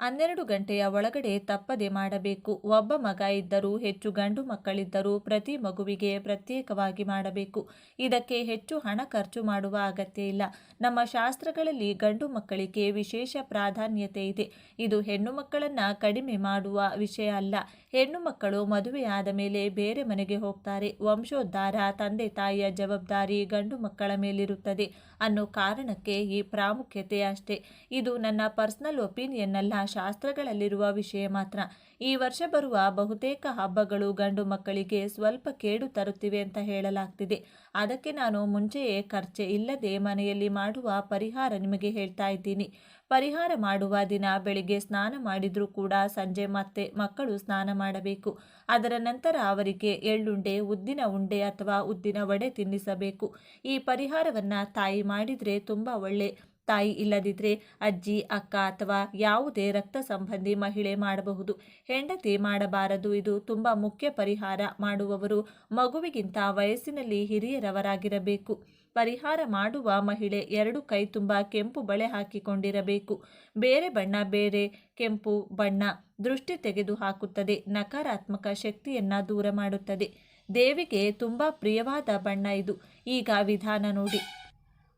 12 ಗಂಟೆಯ ಒಳಗಡೆ ತಪ್ಪದೆ ಮಾಡಬೇಕು. ಒಬ್ಬ ಮಗ ಇದ್ದರೂ ಹೆಚ್ಚು ಗಂಡು ಮಕ್ಕಳಿದ್ದರೂ ಪ್ರತಿ ಮಗುವಿಗೆ ಪ್ರತ್ಯೇಕವಾಗಿ ಮಾಡಬೇಕು. ಇದಕ್ಕೆ ಹೆಚ್ಚು ಹಣ ಖರ್ಚು ಮಾಡುವ ಅಗತ್ಯ ಇಲ್ಲ. ನಮ್ಮ ಶಾಸ್ತ್ರಗಳಲ್ಲಿ ಗಂಡು ಮಕ್ಕಳಿಗೆ ವಿಶೇಷ ಪ್ರಾಧಾನ್ಯತೆ ಇದೆ. ಇದು ಹೆಣ್ಣು ಮಕ್ಕಳನ್ನು ಕಡಿಮೆ ಮಾಡುವ ವಿಷಯ ಅಲ್ಲ. ಹೆಣ್ಣು ಮಕ್ಕಳು ಮದುವೆಯಾದ ಮೇಲೆ ಬೇರೆ ಮನೆಗೆ ಹೋಗ್ತಾರೆ. ವಂಶೋದ್ಧಾರ, ತಂದೆ ತಾಯಿಯ ಜವಾಬ್ದಾರಿ ಗಂಡು ಮಕ್ಕಳ ಮೇಲಿರುತ್ತದೆ ಅನ್ನೋ ಕಾರಣಕ್ಕೆ ಈ ಪ್ರಾಮುಖ್ಯತೆ ಅಷ್ಟೇ. ಇದು ನನ್ನ ಪರ್ಸನಲ್ ಒಪಿನಿಯನ್ ಅಲ್ಲ, ಶಾಸ್ತ್ರಗಳಲ್ಲಿರುವ ವಿಷಯ ಮಾತ್ರ. ಈ ವರ್ಷ ಬರುವ ಬಹುತೇಕ ಹಬ್ಬಗಳು ಗಂಡು ಮಕ್ಕಳಿಗೆ ಸ್ವಲ್ಪ ಕೇಡು ತರುತ್ತಿವೆ ಅಂತ ಹೇಳಲಾಗ್ತಿದೆ. ಅದಕ್ಕೆ ನಾನು ಮುಂಚೆಯೇ ಖರ್ಚೆ ಇಲ್ಲದೆ ಮನೆಯಲ್ಲಿ ಮಾಡುವ ಪರಿಹಾರ ನಿಮಗೆ ಹೇಳ್ತಾ ಇದ್ದೀನಿ. ಪರಿಹಾರ ಮಾಡುವ ದಿನ ಬೆಳಿಗ್ಗೆ ಸ್ನಾನ ಮಾಡಿದ್ರೂ ಕೂಡ ಸಂಜೆ ಮತ್ತೆ ಮಕ್ಕಳು ಸ್ನಾನ ಮಾಡಬೇಕು. ಅದರ ನಂತರ ಅವರಿಗೆ ಎಳ್ಳುಂಡೆ, ಉದ್ದಿನ ಉಂಡೆ ಅಥವಾ ಉದ್ದಿನ ವಡೆ ತಿನ್ನಿಸಬೇಕು. ಈ ಪರಿಹಾರವನ್ನು ತಾಯಿ ಮಾಡಿದರೆ ತುಂಬ ಒಳ್ಳೆ. ತಾಯಿ ಇಲ್ಲದಿದ್ದರೆ ಅಜ್ಜಿ, ಅಕ್ಕ ಅಥವಾ ಯಾವುದೇ ರಕ್ತ ಸಂಬಂಧಿ ಮಹಿಳೆ ಮಾಡಬಹುದು. ಹೆಂಡತಿ ಮಾಡಬಾರದು. ಇದು ತುಂಬ ಮುಖ್ಯ. ಪರಿಹಾರ ಮಾಡುವವರು ಮಗುವಿಗಿಂತ ವಯಸ್ಸಿನಲ್ಲಿ ಹಿರಿಯರವರಾಗಿರಬೇಕು. ಪರಿಹಾರ ಮಾಡುವ ಮಹಿಳೆ 2 ಕೈ ತುಂಬ ಕೆಂಪು ಬಳೆ ಹಾಕಿಕೊಂಡಿರಬೇಕು. ಬೇರೆ ಬಣ್ಣ, ಬೇರೆ ಕೆಂಪು ಬಣ್ಣ ದೃಷ್ಟಿ ತೆಗೆದು ಹಾಕುತ್ತದೆ, ನಕಾರಾತ್ಮಕ ಶಕ್ತಿಯನ್ನು ದೂರ ಮಾಡುತ್ತದೆ. ದೇವಿಗೆ ತುಂಬ ಪ್ರಿಯವಾದ ಬಣ್ಣ ಇದು. ಈಗ ವಿಧಾನ ನೋಡಿ.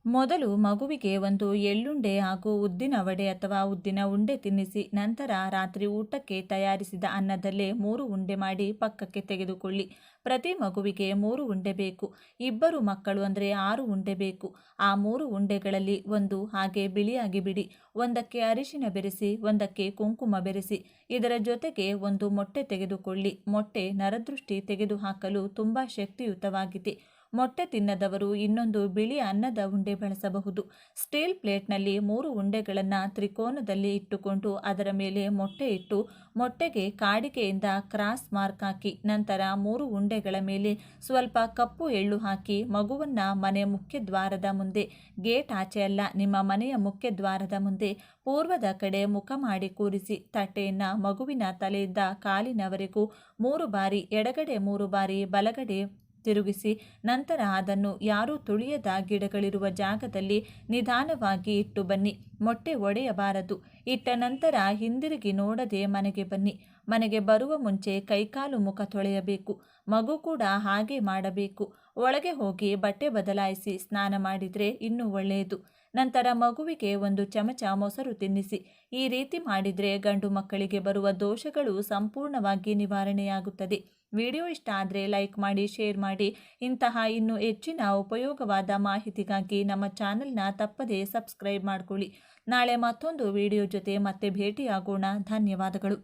ಮೊದಲು ಮಗುವಿಗೆ ಒಂದು ಎಳ್ಳುಂಡೆ ಹಾಗೂ ಉದ್ದಿನ ವಡೆ ಅಥವಾ ಉದ್ದಿನ ಉಂಡೆ ತಿನ್ನಿಸಿ. ನಂತರ ರಾತ್ರಿ ಊಟಕ್ಕೆ ತಯಾರಿಸಿದ ಅನ್ನದಲ್ಲೇ 3 ಉಂಡೆ ಮಾಡಿ ಪಕ್ಕಕ್ಕೆ ತೆಗೆದುಕೊಳ್ಳಿ. ಪ್ರತಿ ಮಗುವಿಗೆ 3 ಉಂಡೆ ಬೇಕು. ಇಬ್ಬರು ಮಕ್ಕಳು ಅಂದರೆ 6 ಉಂಡೆ ಬೇಕು. ಆ 3 ಉಂಡೆಗಳಲ್ಲಿ ಒಂದು ಹಾಗೆ ಬಿಳಿಯಾಗಿ ಬಿಡಿ. ಒಂದಕ್ಕೆ ಅರಿಶಿನ ಬೆರೆಸಿ, ಒಂದಕ್ಕೆ ಕುಂಕುಮ ಬೆರೆಸಿ. ಇದರ ಜೊತೆಗೆ ಒಂದು ಮೊಟ್ಟೆ ತೆಗೆದುಕೊಳ್ಳಿ. ಮೊಟ್ಟೆ ನರದೃಷ್ಟಿ ತೆಗೆದುಹಾಕಲು ತುಂಬ ಶಕ್ತಿಯುತವಾಗಿದೆ. ಮೊಟ್ಟೆ ತಿನ್ನದವರು ಇನ್ನೊಂದು ಬಿಳಿ ಅನ್ನದ ಉಂಡೆ ಬಳಸಬಹುದು. ಸ್ಟೀಲ್ ಪ್ಲೇಟ್ನಲ್ಲಿ 3 ಉಂಡೆಗಳನ್ನು ತ್ರಿಕೋನದಲ್ಲಿ ಇಟ್ಟುಕೊಂಡು ಅದರ ಮೇಲೆ ಮೊಟ್ಟೆ ಇಟ್ಟು ಮೊಟ್ಟೆಗೆ ಕಾಡಿಗೆಯಿಂದ ಕ್ರಾಸ್ ಮಾರ್ಕ್ ಹಾಕಿ ನಂತರ 3 ಉಂಡೆಗಳ ಮೇಲೆ ಸ್ವಲ್ಪ ಕಪ್ಪು ಎಳ್ಳು ಹಾಕಿ ಮಗುವನ್ನು ಮನೆ ಮುಖ್ಯ ದ್ವಾರದ ಮುಂದೆ, ಗೇಟ್ ಆಚೆ ಅಲ್ಲ, ನಿಮ್ಮ ಮನೆಯ ಮುಖ್ಯ ದ್ವಾರದ ಮುಂದೆ ಪೂರ್ವದ ಕಡೆ ಮುಖ ಮಾಡಿ ಕೂರಿಸಿ ತಟ್ಟೆಯನ್ನು ಮಗುವಿನ ತಲೆಯಿಂದ ಕಾಲಿನವರೆಗೂ 3 ಬಾರಿ ಎಡಗಡೆ 3 ಬಾರಿ ಬಲಗಡೆ ತಿರುಗಿಸಿ ನಂತರ ಅದನ್ನು ಯಾರೂ ತುಳಿಯದ ಗಿಡಗಳಿರುವ ಜಾಗದಲ್ಲಿ ನಿಧಾನವಾಗಿ ಇಟ್ಟು ಬನ್ನಿ. ಮೊಟ್ಟೆ ಒಡೆಯಬಾರದು. ಇಟ್ಟ ನಂತರ ಹಿಂದಿರುಗಿ ನೋಡದೆ ಮನೆಗೆ ಬನ್ನಿ. ಮನೆಗೆ ಬರುವ ಮುಂಚೆ ಕೈಕಾಲು ಮುಖ ತೊಳೆಯಬೇಕು. ಮಗು ಕೂಡ ಹಾಗೆ ಮಾಡಬೇಕು. ಒಳಗೆ ಹೋಗಿ ಬಟ್ಟೆ ಬದಲಾಯಿಸಿ ಸ್ನಾನ ಮಾಡಿದರೆ ಇನ್ನೂ ಒಳ್ಳೆಯದು. ನಂತರ ಮಗುವಿಗೆ 1 ಚಮಚ ಮೊಸರು ತಿನ್ನಿಸಿ. ಈ ರೀತಿ ಮಾಡಿದರೆ ಗಂಡು ಮಕ್ಕಳಿಗೆ ಬರುವ ದೋಷಗಳು ಸಂಪೂರ್ಣವಾಗಿ ನಿವಾರಣೆಯಾಗುತ್ತದೆ. ವಿಡಿಯೋ ಇಷ್ಟ ಆದರೆ ಲೈಕ್ ಮಾಡಿ, ಶೇರ್ ಮಾಡಿ. ಇಂತಹ ಇನ್ನೂ ಹೆಚ್ಚಿನ ಉಪಯೋಗವಾದ ಮಾಹಿತಿಗಾಗಿ ನಮ್ಮ ಚಾನೆಲ್ನ ತಪ್ಪದೇ ಸಬ್ಸ್ಕ್ರೈಬ್ ಮಾಡಿಕೊಳ್ಳಿ. ನಾಳೆ ಮತ್ತೊಂದು ವಿಡಿಯೋ ಜೊತೆ ಮತ್ತೆ ಭೇಟಿಯಾಗೋಣ. ಧನ್ಯವಾದಗಳು.